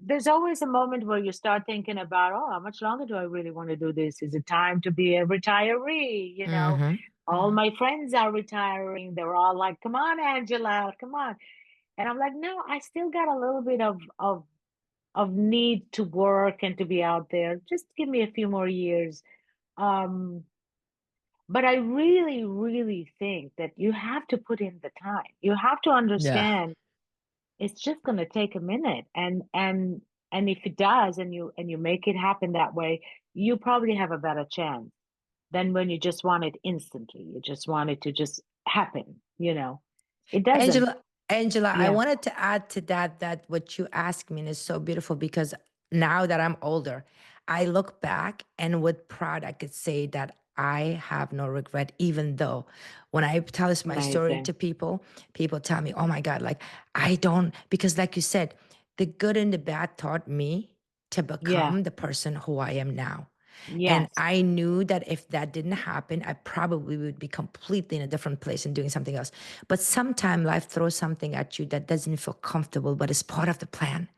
there's always a moment where you start thinking about, oh, how much longer do I really want to do this? Is it time to be a retiree? Mm-hmm. All my friends are retiring. They're all like, come on, Angela, come on. And I'm like, no, I still got a little bit of need to work and to be out there. Just give me a few more years. Um, but I really, really think that you have to put in the time. You have to Yeah. understand it's just going to take a minute, and if it does, and you make it happen that way, you probably have a better chance than when you just want it instantly. You just want it to just happen. It doesn't. Angela, I Yeah. wanted to add to that that what you asked me is so beautiful because now that I'm older, I look back and with pride I could say that I have no regret, even though when I tell this my story to Amazing. people, people tell me, oh my God, like I don't because like you said, the good and the bad taught me to Yeah. become the person who I am now. And Yes. I knew that if that didn't happen, I probably would be completely in a different place and doing something else. But sometimes life throws something at you that doesn't feel comfortable, but it's part of the plan.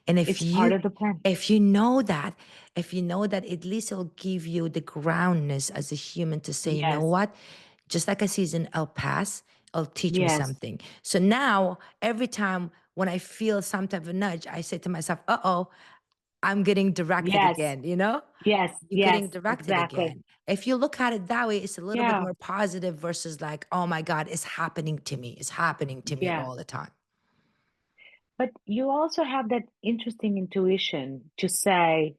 And It's part of the plan. if you know that, at least it'll give you the groundness as a human to say, you know Yes. what? Just like a season, I'll pass. It'll teach me Yes. something. So now, every time when I feel some type of nudge, I say to myself, uh oh, I'm getting directed Yes. again, you know? Yes. You're getting Yes. directed Exactly. again. If you look at it that way, it's a little bit Yeah. more positive versus like, oh my God, it's happening to me. It's happening to me Yeah. all the time. But you also have that interesting intuition to say,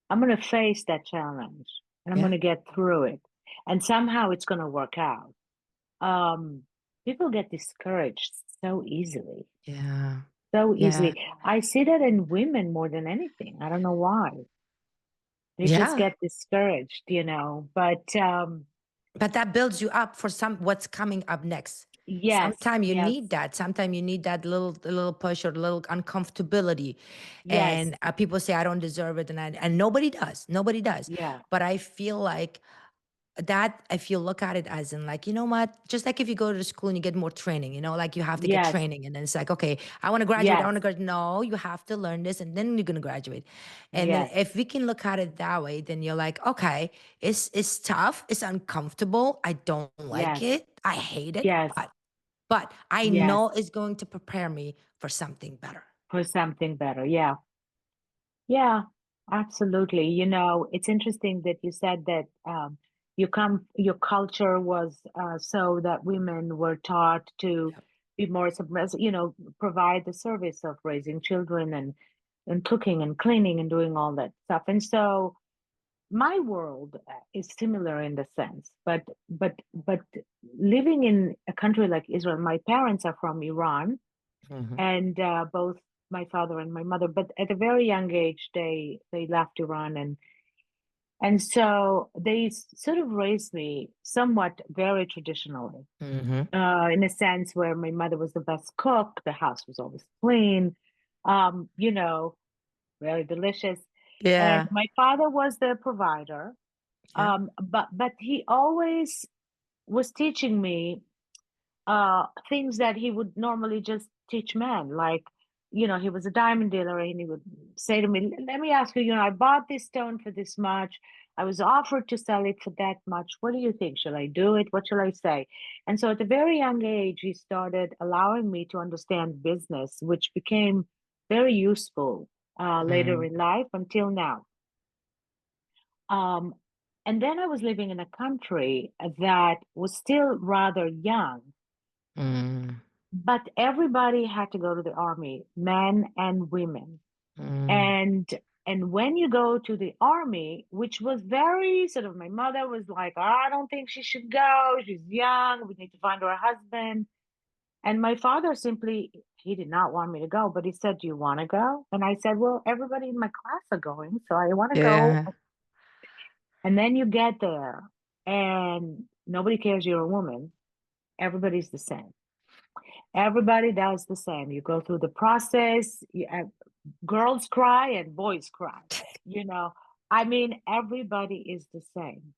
I'm going to face that challenge and I'm going Yeah. to get through it. And somehow it's going to work out. Um, People get discouraged so easily, Yeah. so Yeah. easily. I see that in women more than anything. I don't know why. They just Yeah. get discouraged. But But that builds you up for what's coming up next. yes, Sometimes you yes, need that. Sometimes you need that little push or a little uncomfortability. yes, And people say I don't deserve it, and nobody does. Nobody does. yeah, But I feel like that if you look at it as in like, you know what, just like if you go to school and you get more training, like you have to get yes, training and then it's like, okay, I want yes, to graduate. No, you have to learn this and then you're going to graduate. And then yes, if we can look at it that way, then you're like, okay, it's tough, it's uncomfortable, I don't like yes, it, I hate it, yes, but I yes, know it's going to prepare me for something better. for something better. Yeah. Yeah, absolutely. It's interesting that you said that your culture was so that women were taught to Yep. be more submissive, provide the service of raising children and cooking and cleaning and doing all that stuff. And so my world is similar in the sense, but living in a country like Israel, my parents are from Iran, Hmm. and both my father and my mother, but at a very young age they left Iran, and so they sort of raised me somewhat very traditionally, Hmm. in a sense where my mother was the best cook, the house was always clean, um you know very delicious, and Yeah. my father was the provider, Yeah. but he always was teaching me things that he would normally just teach men. Like, he was a diamond dealer and he would say to me, let me ask you, I bought this stone for this much. I was offered to sell it for that much. What do you think? Shall I do it? What shall I say? And so at a very young age, he started allowing me to understand business, which became very useful later Mm, in life until now. Um, and then I was living in a country that was still rather young, mm, but everybody had to go to the army, men and women. mm. And and when you go to the army, which was very sort of, my mother was like, "Oh, I don't think she should go. She's young. We need to find her a husband." And my father simply, he did not want me to go, but he said, "Do you want to go?" And I said, "Well, everybody in my class are going, so I want to go." Yeah, And then you get there and nobody cares you're a woman. Everybody's the same. Everybody does the same. You go through the process. Girls cry and boys cry. You know, I mean, everybody is the same,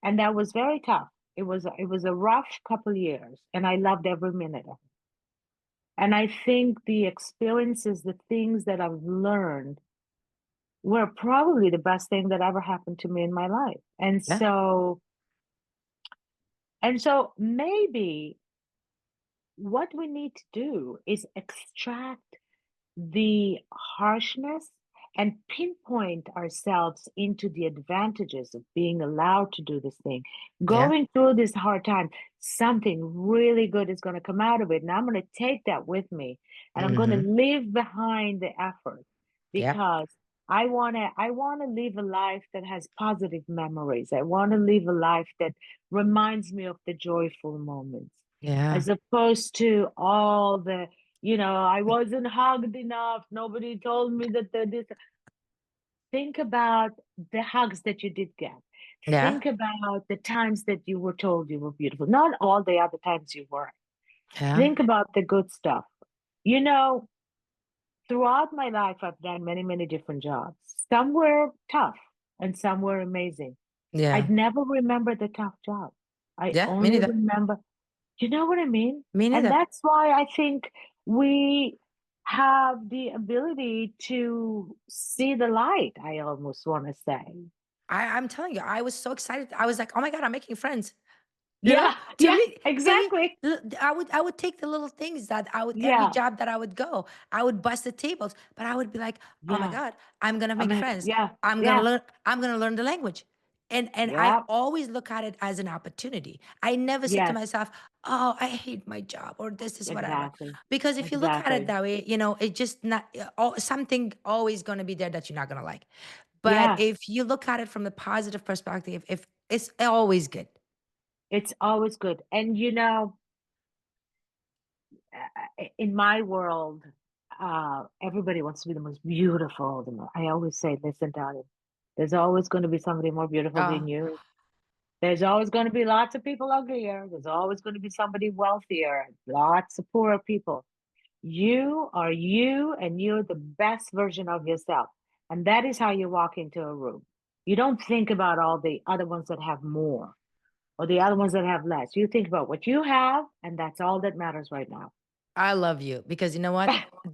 and that was very tough. It was a rough couple years, and I loved every minute of it. And I think the experiences, the things that I've learned, were probably the best thing that ever happened to me in my life. yeah, And so maybe what we need to do is extract the harshness and pinpoint ourselves into the advantages of being allowed to do this thing. yeah. Going through this hard time, something really good is going to come out of it. And I'm going to take that with me and I'm going to Mm-hmm. leave behind the effort Yep. because I want to live a life that has positive memories. I want to live a life that reminds me of the joyful moments Yeah. as opposed to all the, I wasn't hugged enough. Nobody told me that this. Think about the hugs that you did get. Yeah. Think about the times that you were told you were beautiful. Not all the other times you weren't. Yeah. Think about the good stuff. You know, throughout my life, I've done many, many different jobs. Some were tough and some were amazing. Yeah. I'd never remember the tough job. I Yeah. Me only neither. remember. You know what I mean? Me And neither. that's why I think we have the ability to see the light, I almost want to say. I'm telling you, I was so excited. I was like, oh my God, I'm making friends. You know, Yeah, yeah, to me, exactly. I would take the little things that I would every Yeah, job that I would go, I would bust the tables, but I would be like, oh my yeah. God, I'm gonna I make mean, friends. yeah, I'm gonna yeah, learn, I'm gonna learn the language. And I yeah, always look at it as an opportunity. I never said to yes, myself, oh, I hate my job or this is whatever. exactly, Because if you look at it exactly. that way, it just not something always gonna be there that you're not gonna like. But Yeah, if you look at it from the positive perspective, if it's always good. it's always good. And in my world, everybody wants to be the most beautiful. I always say, listen, darling, there's always going to be somebody more beautiful than Oh, you. There's always going to be lots of people uglier. There's always going to be somebody wealthier, lots of poorer people. You are you, and you're the best version of yourself. And that is how you walk into a room. You don't think about all the other ones that have more or the other ones that have less. You think about what you have, and that's all that matters right now. I love you because you know what?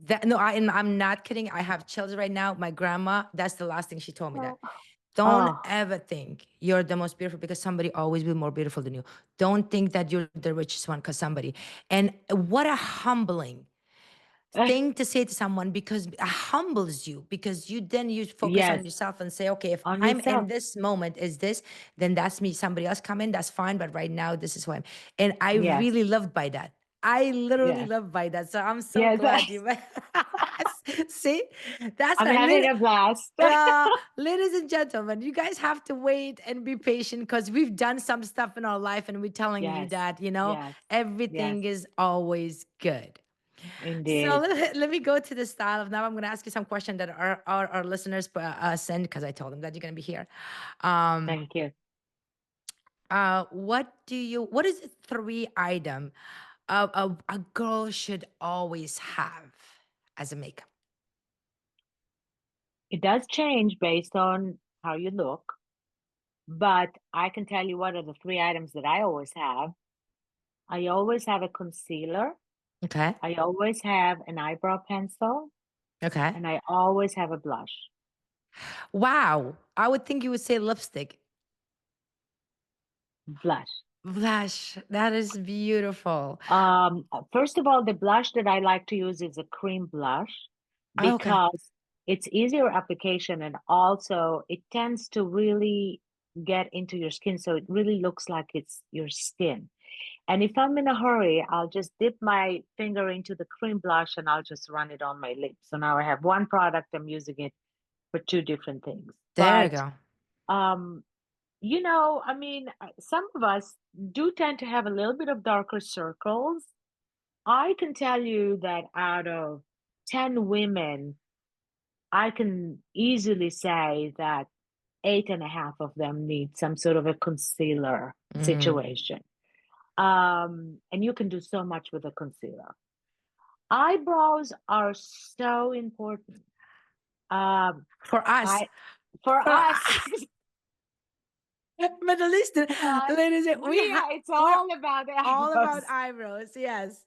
That no, I'm not kidding. I have children right now. My grandma, that's the last thing she told me that. Don't Oh, ever think you're the most beautiful because somebody always will be more beautiful than you. Don't think that you're the richest one because somebody. And what a humbling thing to say to someone because it humbles you because you focus on yes, yourself and say, okay, if on I'm in yourself. this moment is this, then that's me. Somebody else come in, that's fine. But right now, this is who I'm. And I Yes, really loved by that. I literally yes, love by that. So I'm so yes. glad you see, that's I'm that. having a blast. Ladies and gentlemen, you guys have to wait and be patient because we've done some stuff in our life and we're telling you Yes, that, yes, yes, everything is always good. So indeed. let me go to the style of now. I'm going to ask you some questions that our listeners send because I told them that you're going to be here. Um, Thank you. what is the three item a girl should always have as a makeup? It does change based on how you look, but I can tell you what are the three items that I always have. I always have a concealer. Okay. I always have an eyebrow pencil, Okay. and I always have a blush. Wow. I would think you would say lipstick. Blush. Blush. That is beautiful. First of all, the blush that I like to use is a cream blush Oh, okay. because it's easier application and also it tends to really get into your skin. So it really looks like it's your skin. And if I'm in a hurry, I'll just dip my finger into the cream blush and I'll just run it on my lips. So now I have one product, I'm using it for two different things. There you But go. um, I mean, some of us do tend to have a little bit of darker circles. I can tell you that out of 10 women, I can easily say that eight and a half of them need some sort of a concealer Hmm. situation. And you can do so much with a concealer. Eyebrows are so important. Um, For us, I for for us us, Middle Eastern because ladies, it's we're all about the all about eyebrows. eyebrows. Yes.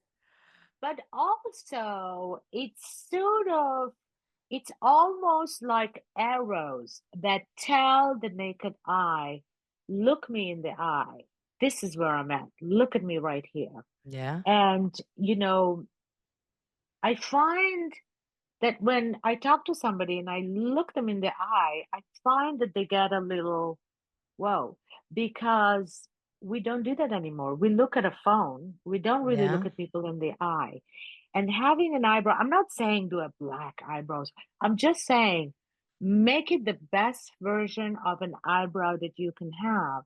But also it's almost like arrows that tell the naked eye, look me in the eye. This is where I'm at. Look at me right here. Yeah. And, I find that when I talk to somebody and I look them in the eye, I find that they get a little, whoa, because we don't do that anymore. We look at a phone. We don't really look Yeah. at people in the eye. And having an eyebrow, I'm not saying do a black eyebrows. I'm just saying make it the best version of an eyebrow that you can have.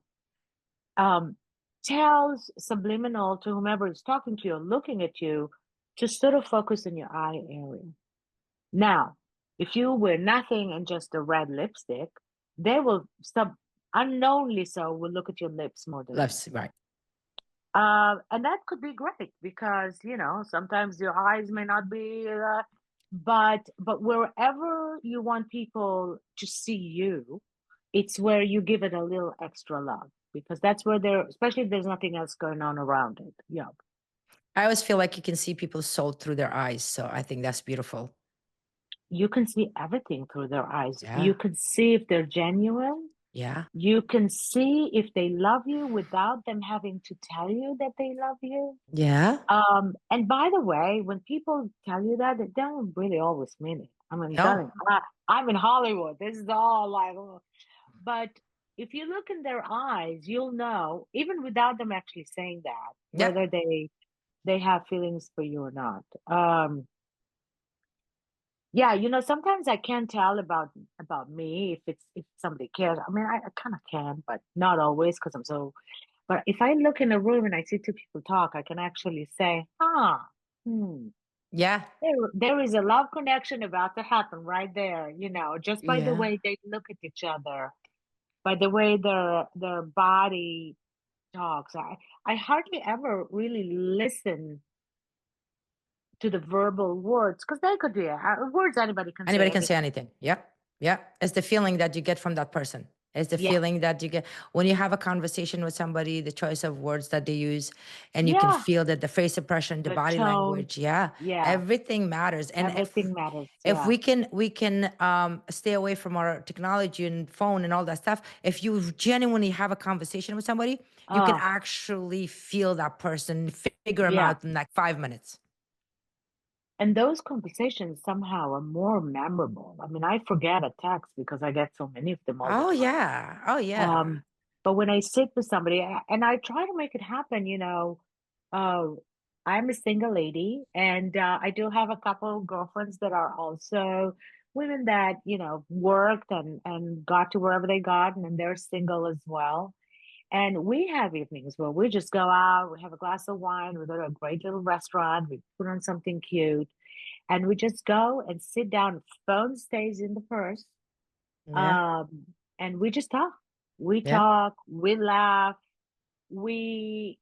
Um, Tells subliminal to whomever is talking to you or looking at you to sort of focus on your eye area. Now, if you wear nothing and just a red lipstick, they will unknowingly so will look at your lips more than Left, anything. right. And that could be great because, sometimes your eyes may not be, but wherever you want people to see you, it's where you give it a little extra love because that's where especially if there's nothing else going on around it. Yeah. I always feel like you can see people's soul through their eyes. So I think that's beautiful. You can see everything through their eyes. You Yeah. can see if they're genuine. Yeah. You can see if they love you without them having to tell you that they love you. Yeah. And by the way, when people tell you that, they don't really always mean it. I mean, I'm No. telling you, I'm in Hollywood. This is all like, oh. But if you look in their eyes, you'll know, even without them actually saying that, Yeah. whether they have feelings for you or not. Yeah, sometimes I can't tell about me if somebody cares. I mean, I kind of can, but not always because I'm so. But if I look in a room and I see two people talk, I can actually say, hmm, Yeah. there is a love connection about to happen right there, just by the Yeah. way they look at each other, by the way their body talks. I hardly ever really listen to the verbal words because they could be words anybody can say Anybody can say anything. anything. Yeah. Yeah. It's the feeling that you get from that person. It's the Yeah. feeling that you get when you have a conversation with somebody, the choice of words that they use, and you can Yeah. feel that the face expression, the The body tone. language. Yeah. Yeah. Everything matters. And Everything matters. if Yeah. we can stay away from our technology and phone and all that stuff, if you genuinely have a conversation with somebody, you can Oh, actually feel that person, figure them yeah. out in like 5 minutes. And those conversations somehow are more memorable. I mean, I forget a text because I get so many of them all the Oh time. yeah. Oh yeah. Um, but when I sit with somebody and I try to make it happen, uh, I'm a single lady and I do have a couple of girlfriends that are also women that, worked and got to wherever they got and they're single as well. And we have evenings where we just go out, we have a glass of wine, we go to a great little restaurant, we put on something cute, and we just go and sit down. Phone stays in the purse, Yeah. and we just talk. We Yeah. talk, we laugh, they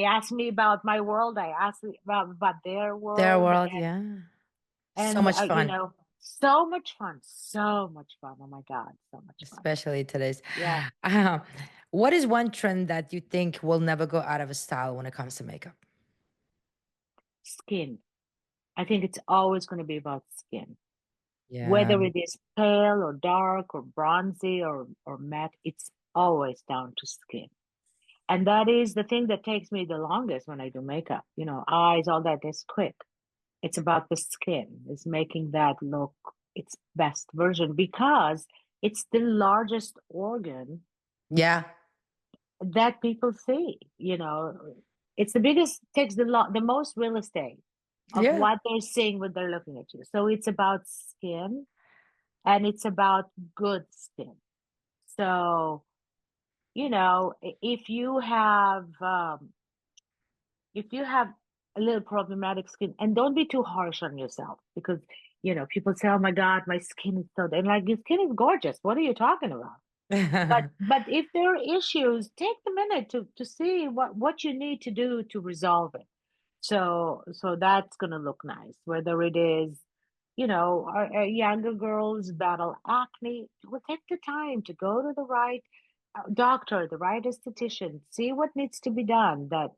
ask me about my world, I ask about their Their world, world. Yeah. So and much fun. so much fun, so much fun. Oh my God, so much fun. Especially today's. Yeah, Uh, what is one trend that you think will never go out of style when it comes to makeup? skin. I think it's always going to be about skin. Yeah. Whether it is pale or dark or bronzy or matte, it's always down to skin. And that is the thing that takes me the longest when I do makeup. Eyes, all that is quick. It's about the skin, it's making that look its best version because it's the largest organ Yeah. that people see. It's the biggest, takes the most real estate of Yeah. what they're seeing when they're looking at you. So it's about skin and it's about good skin. So, if you have a little problematic skin, and don't be too harsh on yourself because people say, "Oh my God, my skin is so," and like, your skin is gorgeous. What are you talking about? But if there are issues, take the minute to see what you need to do to resolve it. So that's gonna look nice. Whether it is, our younger girls battle acne, well, take the time to go to the right doctor, the right esthetician, see what needs to be done that,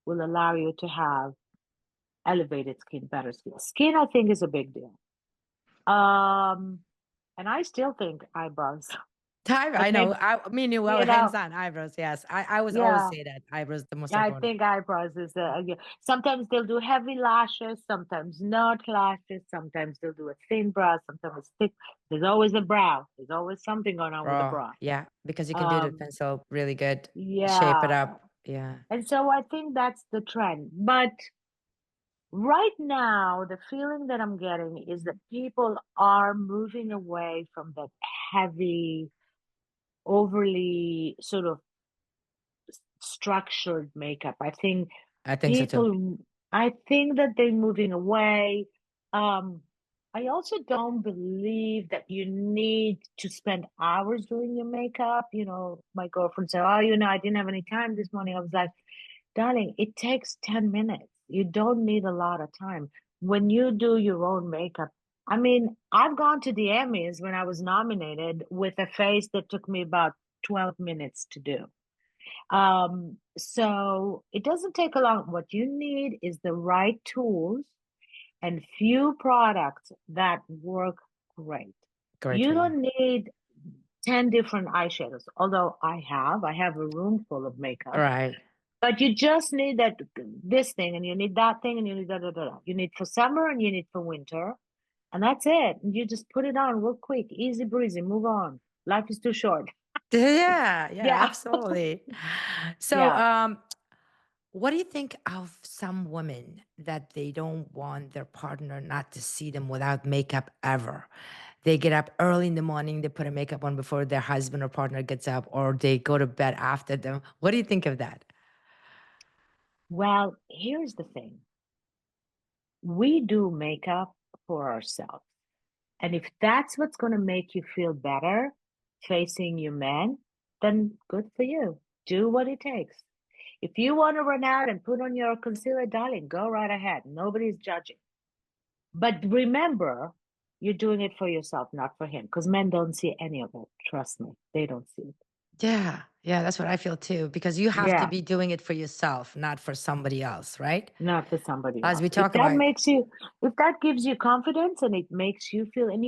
will allow you to have elevated skin, better skin. Skin, I think, is a big deal. Um, and I still think eyebrows, but I know. maybe, Me and you, well, you hands know, on eyebrows. Yes. I was always yeah, say that eyebrows the most I important. think eyebrows is yeah. Sometimes they'll do heavy lashes, sometimes not lashes, sometimes they'll do a thin brow, sometimes it's thick. There's always a brow. There's always something going on with the Bro, brow. yeah, because you can do the Um, pencil really good, shape it yeah. up. Yeah. And so I think that's the trend. But right now, the feeling that I'm getting is that people are moving away from that heavy, overly sort of structured makeup. I think so too. People, I think that they're moving away. Um, I also don't believe that you need to spend hours doing your makeup. My girlfriend said, "Oh, I didn't have any time this morning." I was like, "Darling, it takes 10 minutes. You don't need a lot of time. When you do your own makeup, I mean, I've gone to the Emmys when I was nominated with a face that took me about 12 minutes to do. So it doesn't take a long. What you need is the right tools and few products that work great. Great You for you. don't need 10 different eyeshadows, although I have a room full of All makeup. right. But you just need this thing, and you need that thing, and you need da. You need for summer, and you need for winter, and that's it. And you just put it on real quick, easy breezy, move on. Life is too short. Yeah, yeah, Yeah, absolutely. So, yeah. what do you think of some women that they don't want their partner not to see them without makeup ever? They get up early in the morning, they put a makeup on before their husband or partner gets up, or they go to bed after them. What do you think of that? Well, here's the thing. We do makeup for ourselves. And if that's what's going to make you feel better facing your man, then good for you. Do what it takes. If you want to run out and put on your concealer, darling, go right ahead. Nobody's judging. But remember, you're doing it for yourself, not for him, because men don't see any of it. Trust me, they don't see it. Yeah, yeah, that's what I feel too, because you have to Yeah, be doing it for yourself, not for somebody else, right? not for somebody As else. we talk about, If that gives you confidence and it makes you feel, and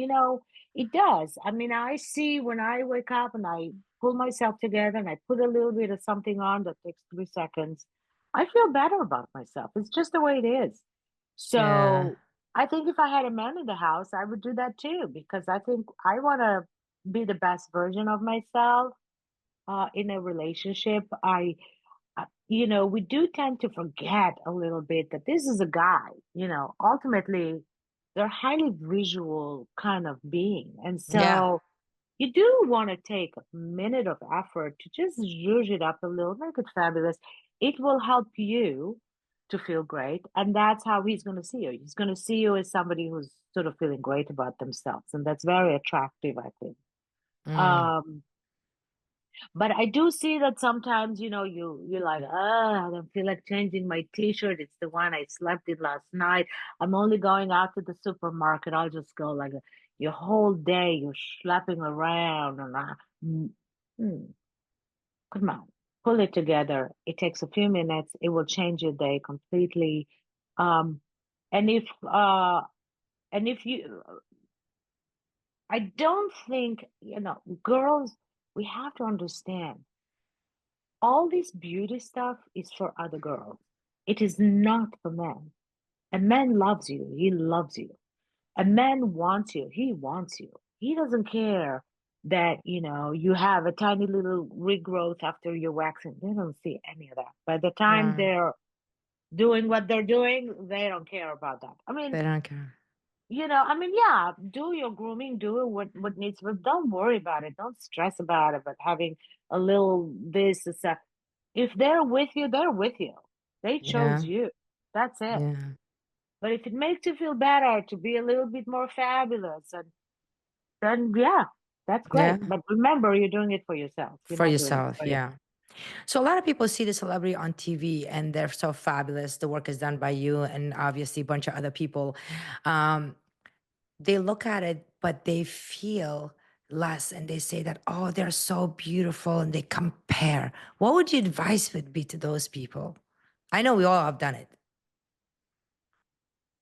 it does. I mean, I see when I wake up and I pull myself together and I put a little bit of something on that takes 3 seconds, I feel better about myself. It's just the way it is. yeah, So I think if I had a man in the house, I would do that too, because I think I want to be the best version of myself in a relationship. We do tend to forget a little bit that this is a guy. Ultimately, they're highly visual kind of being. And yeah. so you do want to take a minute of effort to just zhuzh it up a little, make it fabulous. It will help you to feel great. And that's how he's going to see you. He's going to see you as somebody who's sort of feeling great about themselves. And that's very attractive, I think. Mm. Um, but I do see that sometimes, you're like, I don't feel like changing my t-shirt. It's the one I slept in last night. I'm only going out to the supermarket. I'll just go like your whole day you're schlepping around and mm, mm, come on, pull it together. It takes a few minutes. It will change your day completely. Um, and if you, I don't think, girls. we have to understand all this beauty stuff is for other girls. It is not for men. A man loves you, he loves you. A man wants you, he wants you. He doesn't care that, you have a tiny little regrowth after your waxing. They don't see any of that. By the time Right. they're doing what they're doing, they don't care about that. They don't care. Yeah, do your grooming, do it what needs, but don't worry about it. Don't stress about it, but having a little this, that. If they're with you, they're with you. They chose Yeah. you. That's it. Yeah. But if it makes you feel better to be a little bit more fabulous, and then yeah, that's great. Yeah. But remember, you're doing it for yourself. You're For not doing it yourself. for him. Yeah. So a lot of people see the celebrity on TV and they're so fabulous. The work is done by you and obviously a bunch of other people. Um, they look at it, but they feel less and they say that, oh, they're so beautiful and they compare. What would your advice would be to those people? I know we all have done it.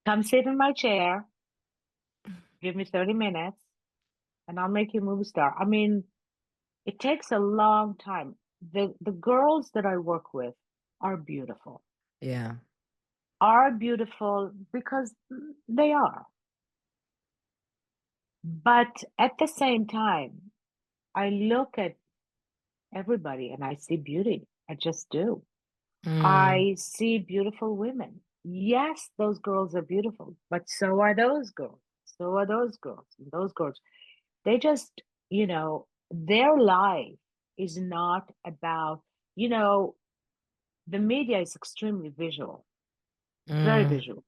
Come sit in my chair, give me 30 minutes, and I'll make you a movie star. I mean, it takes a long time. The girls that I work with are beautiful. Yeah. Are beautiful because they are. But at the same time, I look at everybody and I see beauty. I just do. Mm, I see beautiful women. Yes, those girls are beautiful, but so are those girls. So are those girls. And those girls, they just, their life is not about, you know, the media is extremely visual, very mm, visual.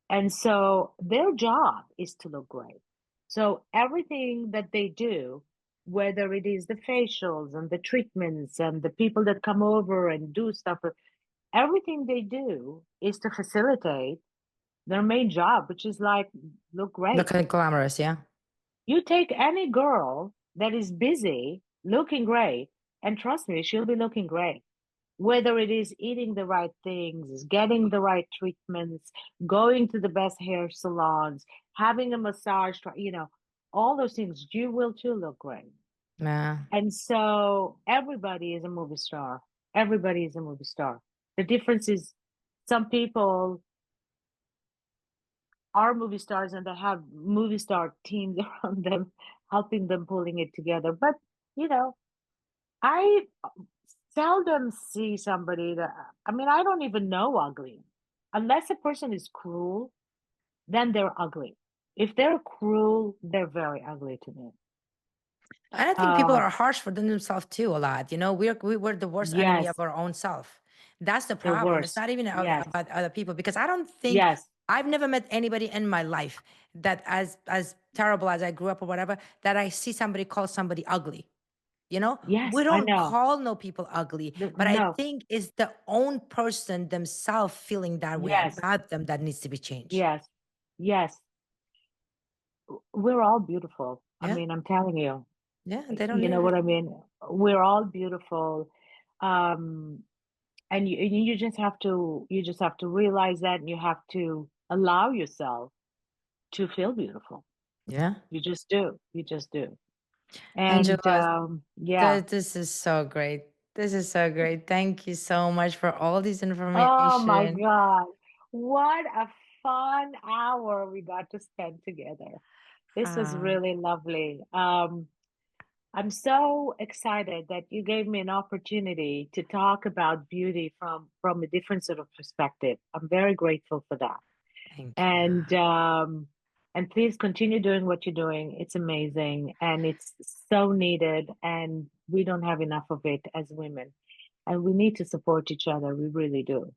And so their job is to look great. So everything that they do, whether it is the facials and the treatments and the people that come over and do stuff, everything they do is to facilitate their main job, which is like look great. looking glamorous, yeah. You take any girl that is busy looking great, and trust me, she'll be looking great. Whether it is eating the right things, getting the right treatments, going to the best hair salons, having a massage, all those things, you will too look great. Yeah. And so everybody is a movie star. Everybody is a movie star. The difference is some people are movie stars and they have movie star teams around them, helping them pulling it together. But, you know, I seldom see somebody that, I mean, I don't even know ugly. Unless a person is cruel, then they're ugly. If they're cruel, they're very ugly to me. And I think people Uh, are harsh for themselves too a lot. You know, we're the worst enemy of yes, our own self. That's the the problem. It's worst. not even Yes, about other people because I don't think yes, I've never met anybody in my life that as terrible as I grew up or whatever that I see somebody call somebody ugly. You know, yes, we I don't know. call no people ugly, but I No, think it's the own person themselves feeling that way yes, about them that needs to be changed. yes, yes. We're all beautiful. I Yeah, mean, I'm telling you, yeah, they don't you need know what it. I mean? We're all beautiful. Um, and you just have to realize that, and you have to allow yourself to feel beautiful. Yeah, You just do. You just do. And Angela, yeah. this is so great. This is so great. Thank you so much for all this Oh my information. God. What a fun hour we got to spend together. This was Uh, really lovely. I'm so excited that you gave me an opportunity to talk about beauty from a different sort of perspective. I'm very grateful for that. thank you. And please continue doing what you're doing. It's amazing and it's so needed, and we don't have enough of it as women. And we need to support each other. We really do.